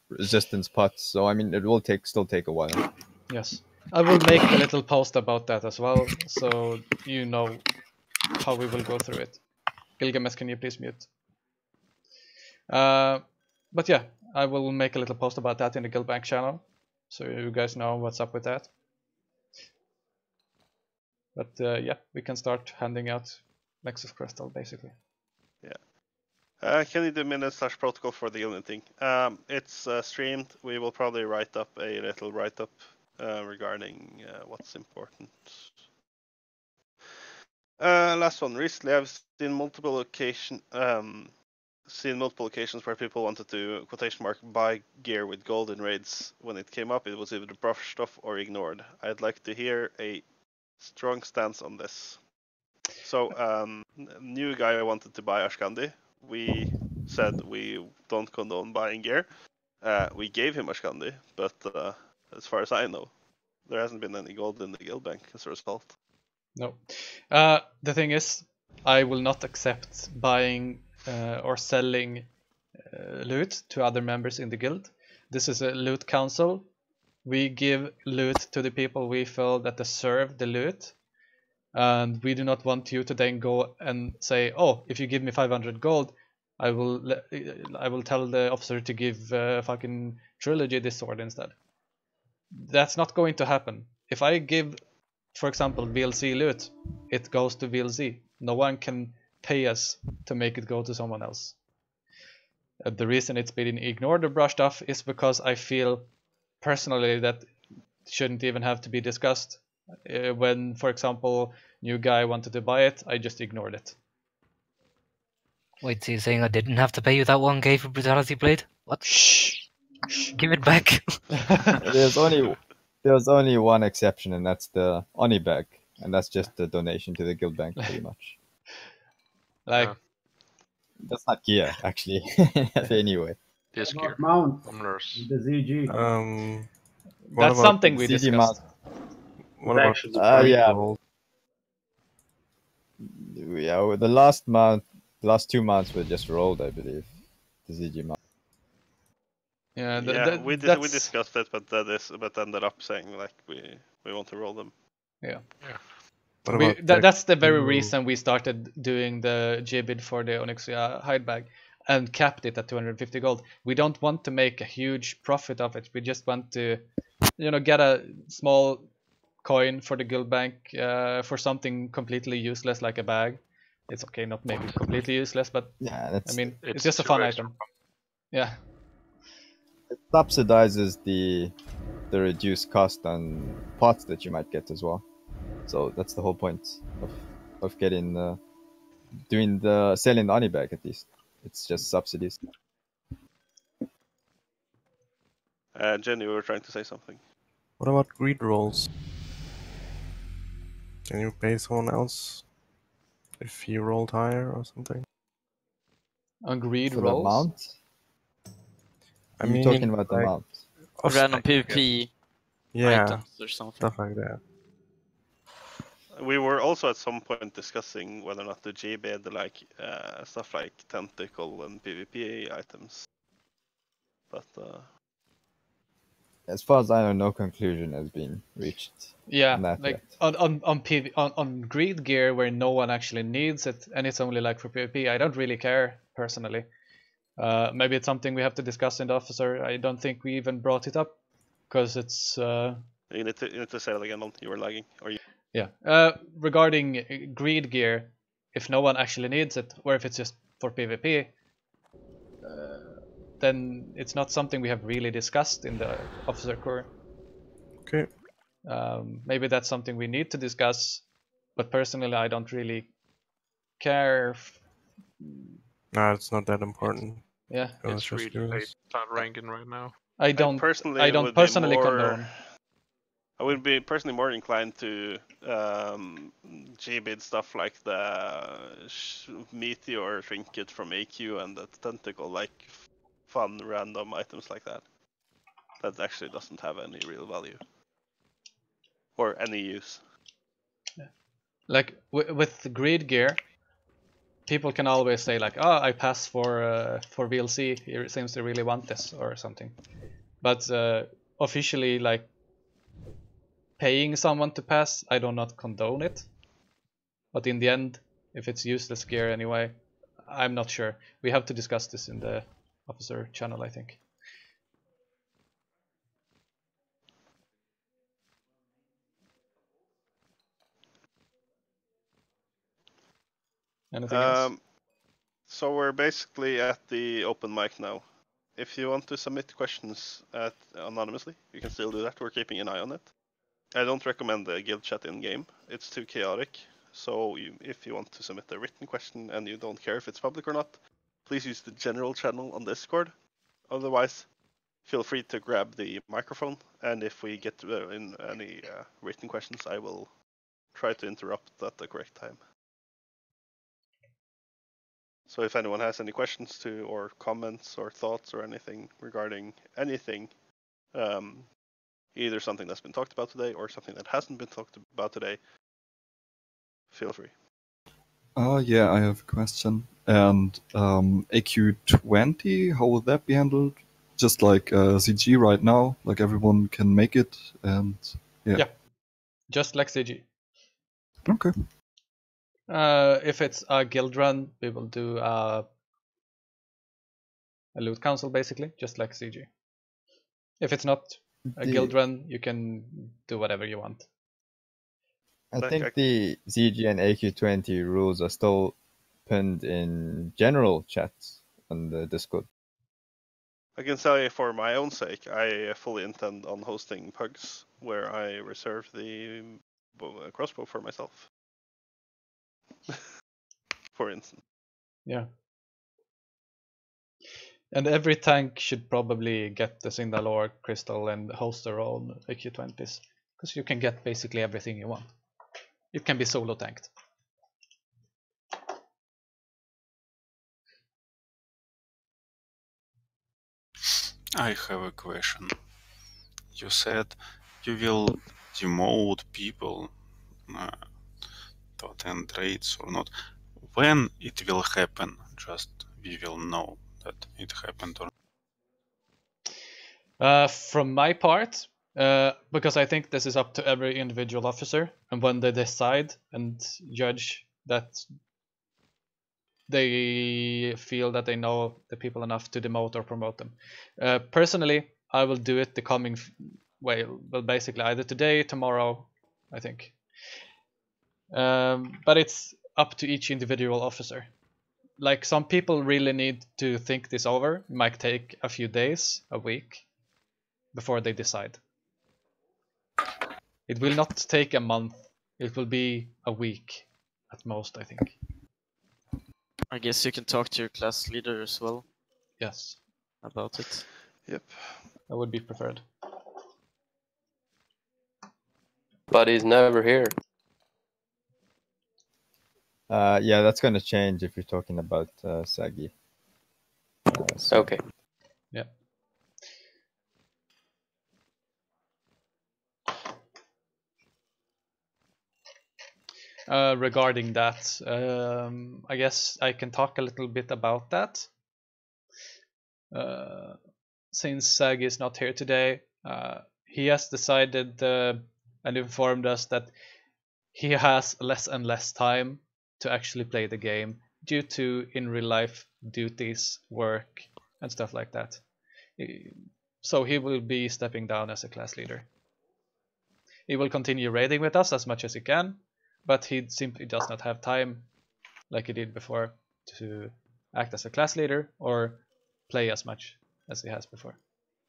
resistance pots. So I mean, it will still take a while. Yes, I will make a little post about that as well, so you know how we will go through it. Gilgamesh, can you please mute? But yeah, I will make a little post about that in the guild bank channel, so you guys know what's up with that. But yeah, we can start handing out Nexus crystal basically. Yeah. Can you do minute/protocol for the guild thing? It's streamed. We will probably write up a little write-up regarding what's important. Last one. Recently, I've seen multiple occasions where people wanted to quotation mark buy gear with gold in raids. When it came up, it was either brushed off or ignored. I'd like to hear a strong stance on this. So, new guy wanted to buy Ashkandi. We said we don't condone buying gear. We gave him Ashkandi, but as far as I know, there hasn't been any gold in the guild bank as a result. No. The thing is, I will not accept buying or selling loot to other members in the guild. This is a loot council. We give loot to the people we feel that deserve the loot. And we do not want you to then go and say, oh, if you give me 500 gold, I will tell the officer to give fucking Trilogy this sword instead. That's not going to happen. If I give, for example, VLC loot, it goes to VLC. No one can pay us to make it go to someone else. The reason it's been ignored or brushed off is because I feel personally that shouldn't even have to be discussed. When, for example, new guy wanted to buy it, I just ignored it. Wait, so you're saying I didn't have to pay you that 1k for Brutality Blade? What? Shh! Give it back! There's only one exception, and that's the Oni bag, and that's just a donation to the guild bank, pretty much. Like, that's not gear, actually. Anyway. This gear. Mount. The ZG. That's something we discussed. What about yeah. Yeah, the last 2 months were just rolled, I believe. The ZG mount. Yeah, we discussed it, but ended up saying like we want to roll them. Yeah. Yeah. That's the very reason we started doing the J-bid for the Onyxia hide bag and capped it at 250 gold. We don't want to make a huge profit of it. We just want to, get a small coin for the guild bank for something completely useless like a bag. It's okay, not maybe completely useless, but yeah, it's just a fun item. Yeah. It subsidizes the reduced cost on pots that you might get as well. So that's the whole point of getting doing the selling the honey bag at least. It's just subsidies. Jenny, you were trying to say something. What about greed rolls? Can you pay someone else if he rolled higher or something? On greed For rolls? the amount? I You're mean, talking about the like, amount. of Random spec, I guess. PvP Yeah, items or something. stuff like that. We were also at some point discussing whether or not to J-bed like stuff like tentacle and PvP items, but As far as I know, no conclusion has been reached. Yeah, on that like yet. on greed gear where no one actually needs it and it's only like for PvP, I don't really care personally. Maybe it's something we have to discuss in the officer. I don't think we even brought it up because it's. you need to say it again. You were lagging, or you. Yeah. Regarding greed gear, if no one actually needs it, or if it's just for PvP, then it's not something we have really discussed in the officer core. Okay. Maybe that's something we need to discuss, but personally, I don't really care. No, it's not that important. Yeah, I was It's just really curious. late start ranking right now. I don't would personally be more, condone. I would be personally more inclined to J-bid stuff like the meteor trinket from AQ and the tentacle, like fun random items like that. That actually doesn't have any real value or any use. Like with greed gear, people can always say like, "Oh, I pass for VLC. It seems to really want this or something." But officially, like paying someone to pass, I do not condone it. But in the end, if it's useless gear anyway, I'm not sure. We have to discuss this in the officer channel, I think. Anything else? So we're basically at the open mic now. If you want to submit questions anonymously, you can still do that. We're keeping an eye on it. I don't recommend the guild chat in game. It's too chaotic. So if you want to submit a written question and you don't care if it's public or not, please use the general channel on Discord. Otherwise, feel free to grab the microphone. And if we get in any written questions, I will try to interrupt at the correct time. So if anyone has any questions or comments or thoughts or anything regarding anything, either something that's been talked about today or something that hasn't been talked about today, feel free. Yeah, I have a question. And AQ20, how will that be handled? Just like CG right now, like everyone can make it, and yeah. Just like CG. Okay. If it's a guild run, we will do a loot council basically, just like CG. If it's not a guild run, you can do whatever you want. I think the ZG and AQ20 rules are still pinned in general chats on the Discord. I can say for my own sake, I fully intend on hosting pugs where I reserve the crossbow for myself. For instance. Yeah. And every tank should probably get the Syndalore crystal and host their own AQ20s, because you can get basically everything you want. It can be solo tanked. I have a question. You said you will demote people to attend raids or not. When it will happen? Just we will know that it happened or not. From my part, because I think this is up to every individual officer, and when they decide and judge that they feel that they know the people enough to demote or promote them. Personally, I will do it the coming, well, basically either today, tomorrow, I think. But it's up to each individual officer. Like, some people really need to think this over. It might take a few days, a week, before they decide. It will not take a month It will be a week at most, I think. I guess you can talk to your class leader as well. Yes. About it. Yep. That would be preferred. But he's never here. Yeah, that's going to change if you're talking about Sagi. Okay. Yeah. Regarding that, I guess I can talk a little bit about that. Since Sagi is not here today, he has decided and informed us that he has less and less time to actually play the game due to in real life duties, work, and stuff like that. So he will be stepping down as a class leader. He will continue raiding with us as much as he can, but he simply does not have time, like he did before, to act as a class leader or play as much as he has before.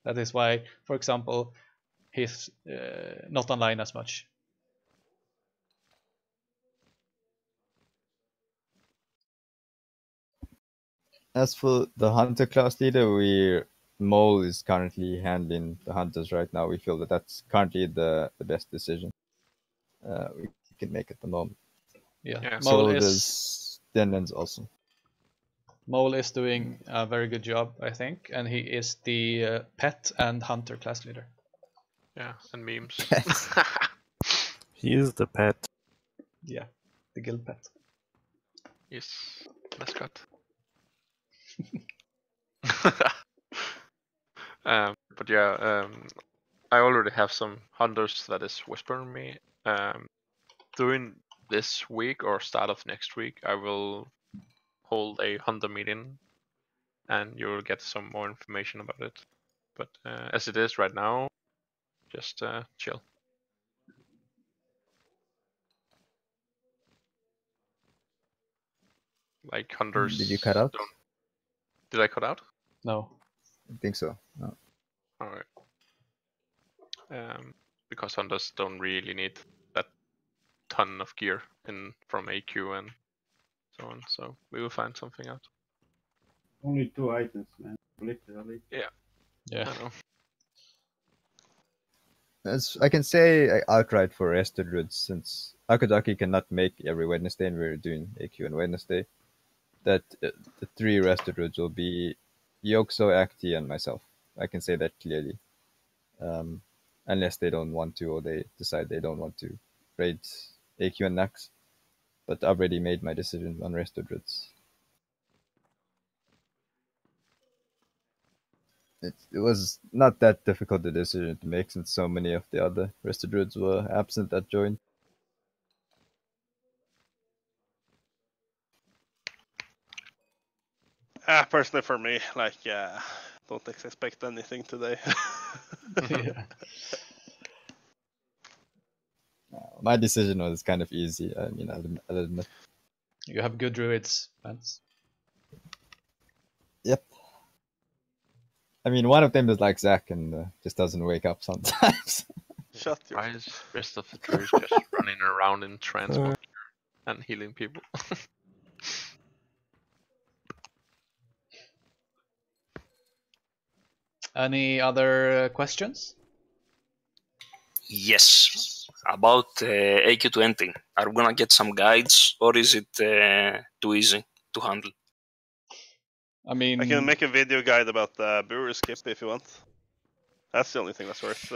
That is why, for example, he's not online as much. As for the hunter class leader, Mole is currently handling the hunters right now. We feel that that's currently the best decision we can make at the moment. Yeah. So does Denland's also. Mole is doing a very good job, I think, and he is the pet and hunter class leader. Yeah, and memes. He is the pet. Yeah, the guild pet. Yes, mascot. But yeah, I already have some hunters that is whispering me. During this week or start of next week, I will hold a hunter meeting, and you will get some more information about it. But as it is right now, just chill. Like hunters. Did you cut out? Did I cut out? No. I think so. No. All right. Because hunters don't really need that ton of gear from AQ and so on. So we will find something out. Only 2 items, man. Literally. Yeah. Yeah. I know. As I can say outright for rested roots, since Akadaki cannot make every Wednesday and we're doing AQ on Wednesday, that the 3 rested roots will be Yokso, Acti, and myself. I can say that clearly. Unless they don't want to or they decide they don't want to raid AQ and Nax. But I've already made my decision on rested roots. It was not that difficult a decision to make since so many of the other rested roots were absent at join. Personally for me, like, don't expect anything today. Yeah. My decision was kind of easy. I mean, I'll admit. You have good druids, Vance. Yep. I mean, one of them is like Zach and just doesn't wake up sometimes. Shut your Why is the rest of the druids just running around in transport and healing people? Any other questions? Yes. About AQ20, are we gonna get some guides or is it too easy to handle? I mean, I can make a video guide about the brewer skip if you want. That's the only thing that's worth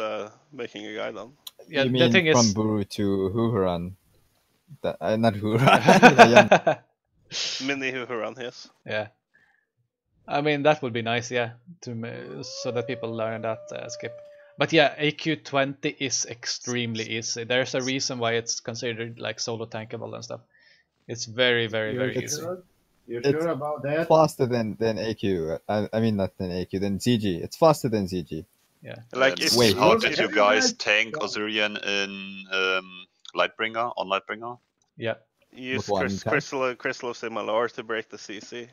making a guide on. Yeah, you the mean thing from is... Buru to Huhuran? Not Huhuran. Mini Huhuran, yes. Yeah. I mean, that would be nice, yeah, so that people learn that skip. But yeah, AQ20 is extremely easy. There's a reason why it's considered like solo tankable and stuff. It's very, very, very easy. You're sure about that? Faster than AQ. I mean, not than AQ, than ZG. It's faster than ZG. Yeah. Like, wait, how did you guys tank Osirian in Lightbringer, on Lightbringer? Yeah. Use With one Crystal of Simalor to break the CC.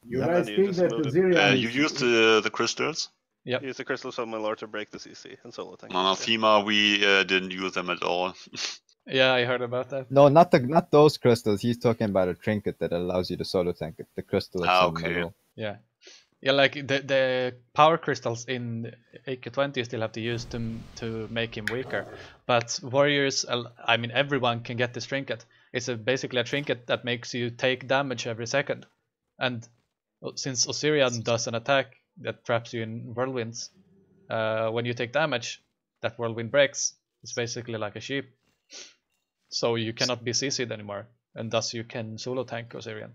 You guys think that Osirian you used the crystals? Yep. Use the crystals on my lord to break the CC and solo tank. On Thema, we didn't use them at all. Yeah, I heard about that. No, not those crystals. He's talking about a trinket that allows you to solo tank it. The crystal of some okay. Yeah. Yeah, like the power crystals in AK20 you still have to use to make him weaker. But warriors, I mean everyone can get this trinket. It's basically a trinket that makes you take damage every second. And since Osirian does an attack that traps you in whirlwinds, when you take damage, that whirlwind breaks. It's basically like a sheep. So you cannot be CC'd anymore, and thus you can solo tank Osirian.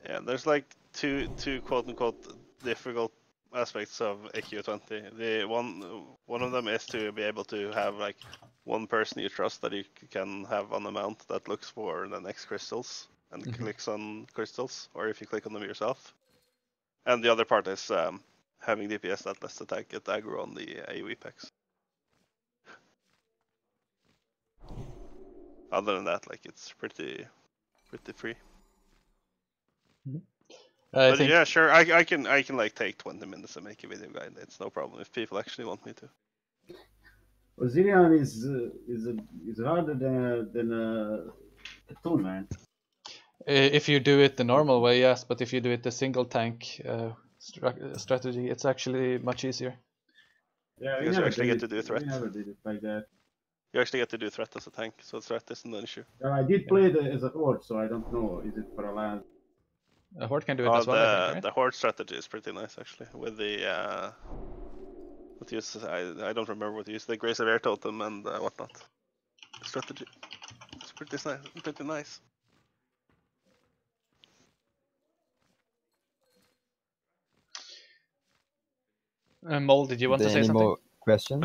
Yeah, there's like two quote unquote difficult aspects of AQ20. The one of them is to be able to have like one person you trust that you can have on the mount that looks for the next crystals and clicks on crystals, or if you click on them yourself. And the other part is having DPS that lets the tank get aggro on the AoE packs. Other than that, like it's pretty free. But yeah, sure. I can like take 20 minutes and make a video guide. It's no problem if people actually want me to. Osirian is harder than a tournament. If you do it the normal way, yes, but if you do it the single tank strategy, it's actually much easier. Yeah, because you actually get to do threat. We never did it like that. You actually get to do threat as a tank, so threat isn't an issue. I did play it as a horde, so I don't know. Is it for alliance? A horde can do it as well. I think, right? The horde strategy is pretty nice actually. With the what use I don't remember what use the Grace of Air totem and whatnot. The strategy. It's pretty nice. Pretty nice. Mole, did you want to say any something? more questions?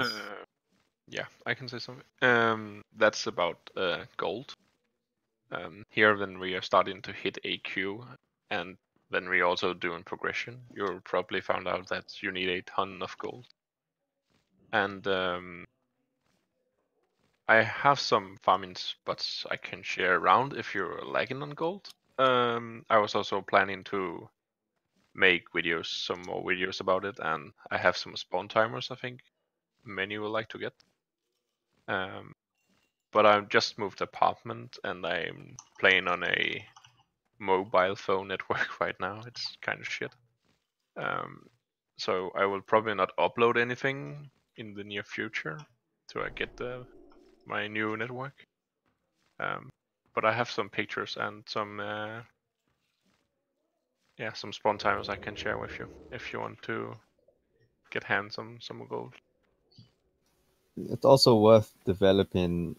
Yeah, I can say something. That's about gold. Here, then we are starting to hit AQ, and then we're also doing progression. You'll probably found out that you need a ton of gold. And I have some farming spots I can share around if you're lagging on gold. I was also planning to make some more videos about it, and I have some spawn timers I think many would like to get. But I've just moved apartment and I'm playing on a mobile phone network right now. It's kind of shit. So I will probably not upload anything in the near future till I get my new network. But I have some pictures and some some spawn timers I can share with you if you want to get hands on some gold. It's also worth developing,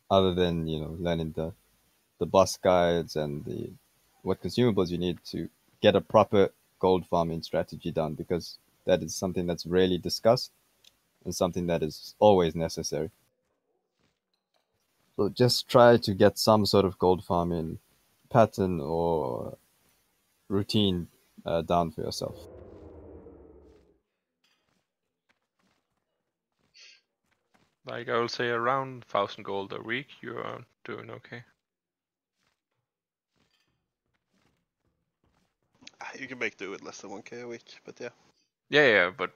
other than learning the boss guides and what consumables you need to get a proper gold farming strategy done, because that is something that's rarely discussed and something that is always necessary. So just try to get some sort of gold farming pattern or routine down for yourself. Like I will say around 1,000 gold a week, you are doing okay. You can make do with less than 1k a week, but yeah. Yeah, but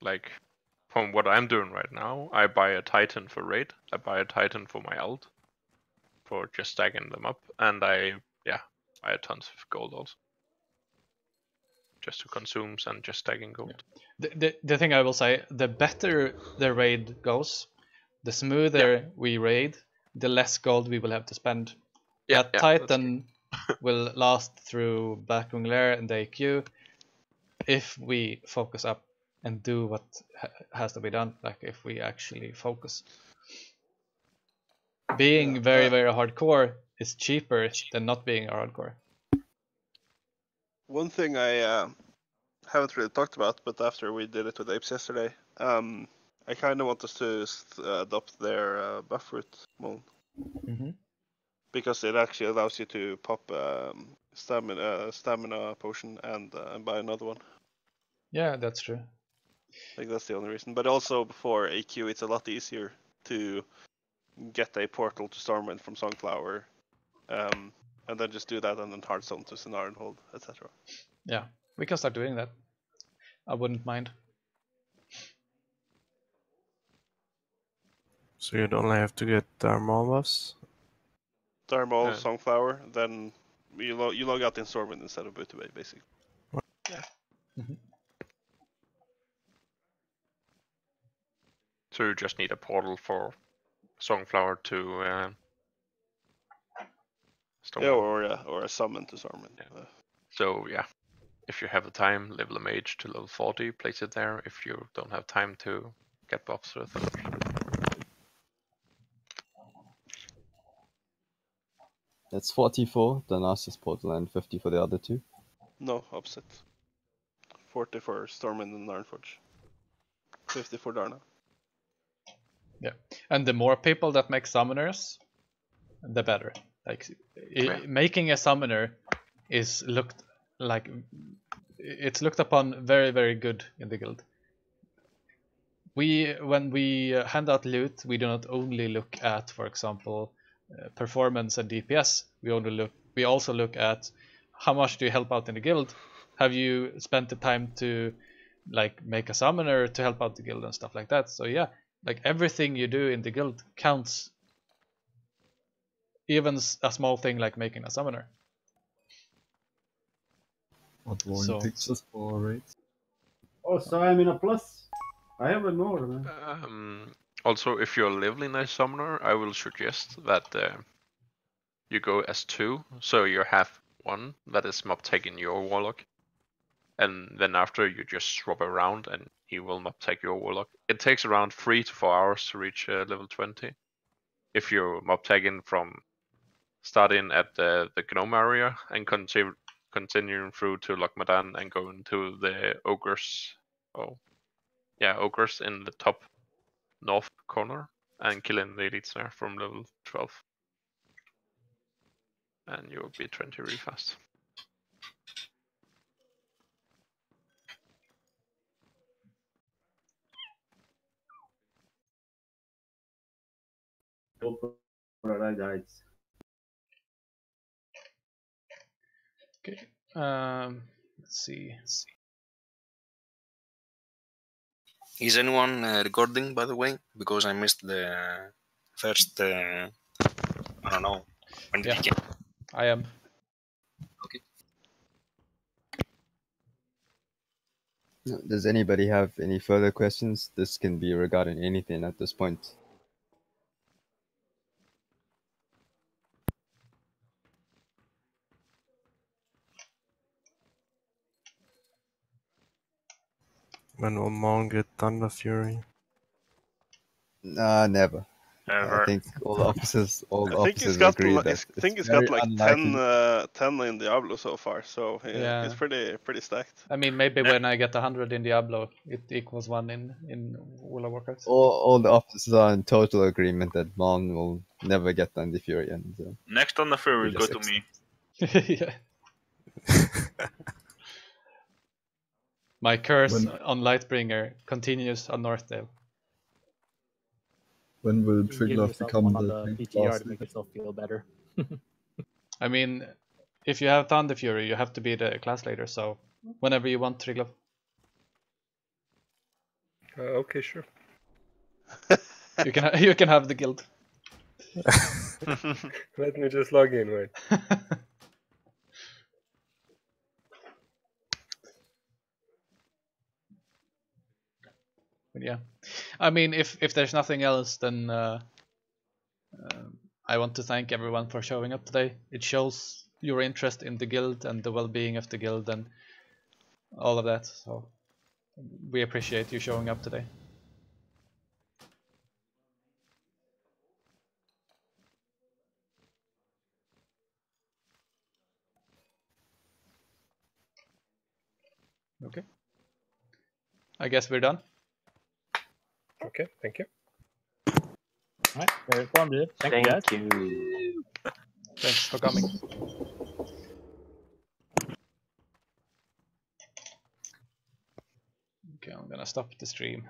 like from what I'm doing right now, I buy a Titan for raid, I buy a Titan for my alt, for just stacking them up, and I have tons of gold also. Just to consume and just stacking gold. The thing I will say, the better the raid goes, the smoother we raid, the less gold we will have to spend. That Titan will last through Blackwing Lair and the AQ if we focus up and do what has to be done, like if we actually focus. Being very hardcore is cheaper than not being hardcore. One thing I haven't really talked about, but after we did it with Apes yesterday, I kind of want us to adopt their buff route mode. Because it actually allows you to pop stamina potion and buy another one. Yeah, that's true. I think that's the only reason. But also for AQ, it's a lot easier to get a portal to Stormwind from Songflower, and then just do that and then Hearthstone to Sonar and Hold, etc. Yeah, we can start doing that. I wouldn't mind. So you'd only have to get thermal buffs? Thermal, Sunflower, then you log out in Stormwind instead of Booty Bay, basically. Yeah. Mm-hmm. So you just need a portal for Sunflower to Yeah, or a summon to Stormwind. Yeah. So yeah, if you have the time, level a mage to level 40, place it there. If you don't have time to get buffs with it. That's 40 for the Narcissus portal and 50 for the other two. No, opposite. 40 for Stormwind and Ironforge. 50 for Darna. Yeah, and the more people that make summoners, the better. Like making a summoner is looked like it's looked upon very, very good in the guild. When we hand out loot, we do not only look at, for example, performance and DPS. We also look at how much do you help out in the guild. Have you spent the time to like make a summoner to help out the guild and stuff like that? So yeah, like everything you do in the guild counts. Even a small thing like making a summoner. Or drawing pictures for raids. Oh, so I'm in a plus. I have a more, man. Also, if you're leveling a summoner, I will suggest that you go as 2, so you have 1 that is mob taking your warlock, and then after you just swap around and he will mob take your warlock. It takes around 3 to 4 hours to reach level 20. If you're mob tagging from starting at the gnome area and continuing through to Lochmadan and going to the ogres. Ogres in the top north corner and killing the elites there from level 12. And you will be 20 really fast. Guys. Okay. Let's see. Is anyone recording, by the way? Because I missed the first. I don't know. When did you get? I am. Okay. Does anybody have any further questions? This can be regarding anything at this point. When will Mon get Thunder Fury? Never. Never. I think all the officers agree that I think he's very got like unlikely. 10 in Diablo so far, so Yeah. he's pretty stacked. I mean, maybe when I get 100 in Diablo, it equals 1 in World of Warcraft. All the officers are in total agreement that Mon will never get Thunder Fury, and Next on the Fury will go to me. Yeah. My curse on Lightbringer continues on Northdale. When will Give Triglav yourself become one on the the tank PTR class to make leader? yourself feel better. I mean, if you have Thunder Fury, you have to be the class leader, so whenever you want, Triglov. Okay, sure. You can have the guild. Let me just log in, right? But yeah, I mean, if there's nothing else, then I want to thank everyone for showing up today. It shows your interest in the guild and the well-being of the guild and all of that. So we appreciate you showing up today. Okay. I guess we're done. Okay, thank you. Alright, very informative. Thank you, guys. you. Thanks for coming. Okay, I'm gonna stop the stream.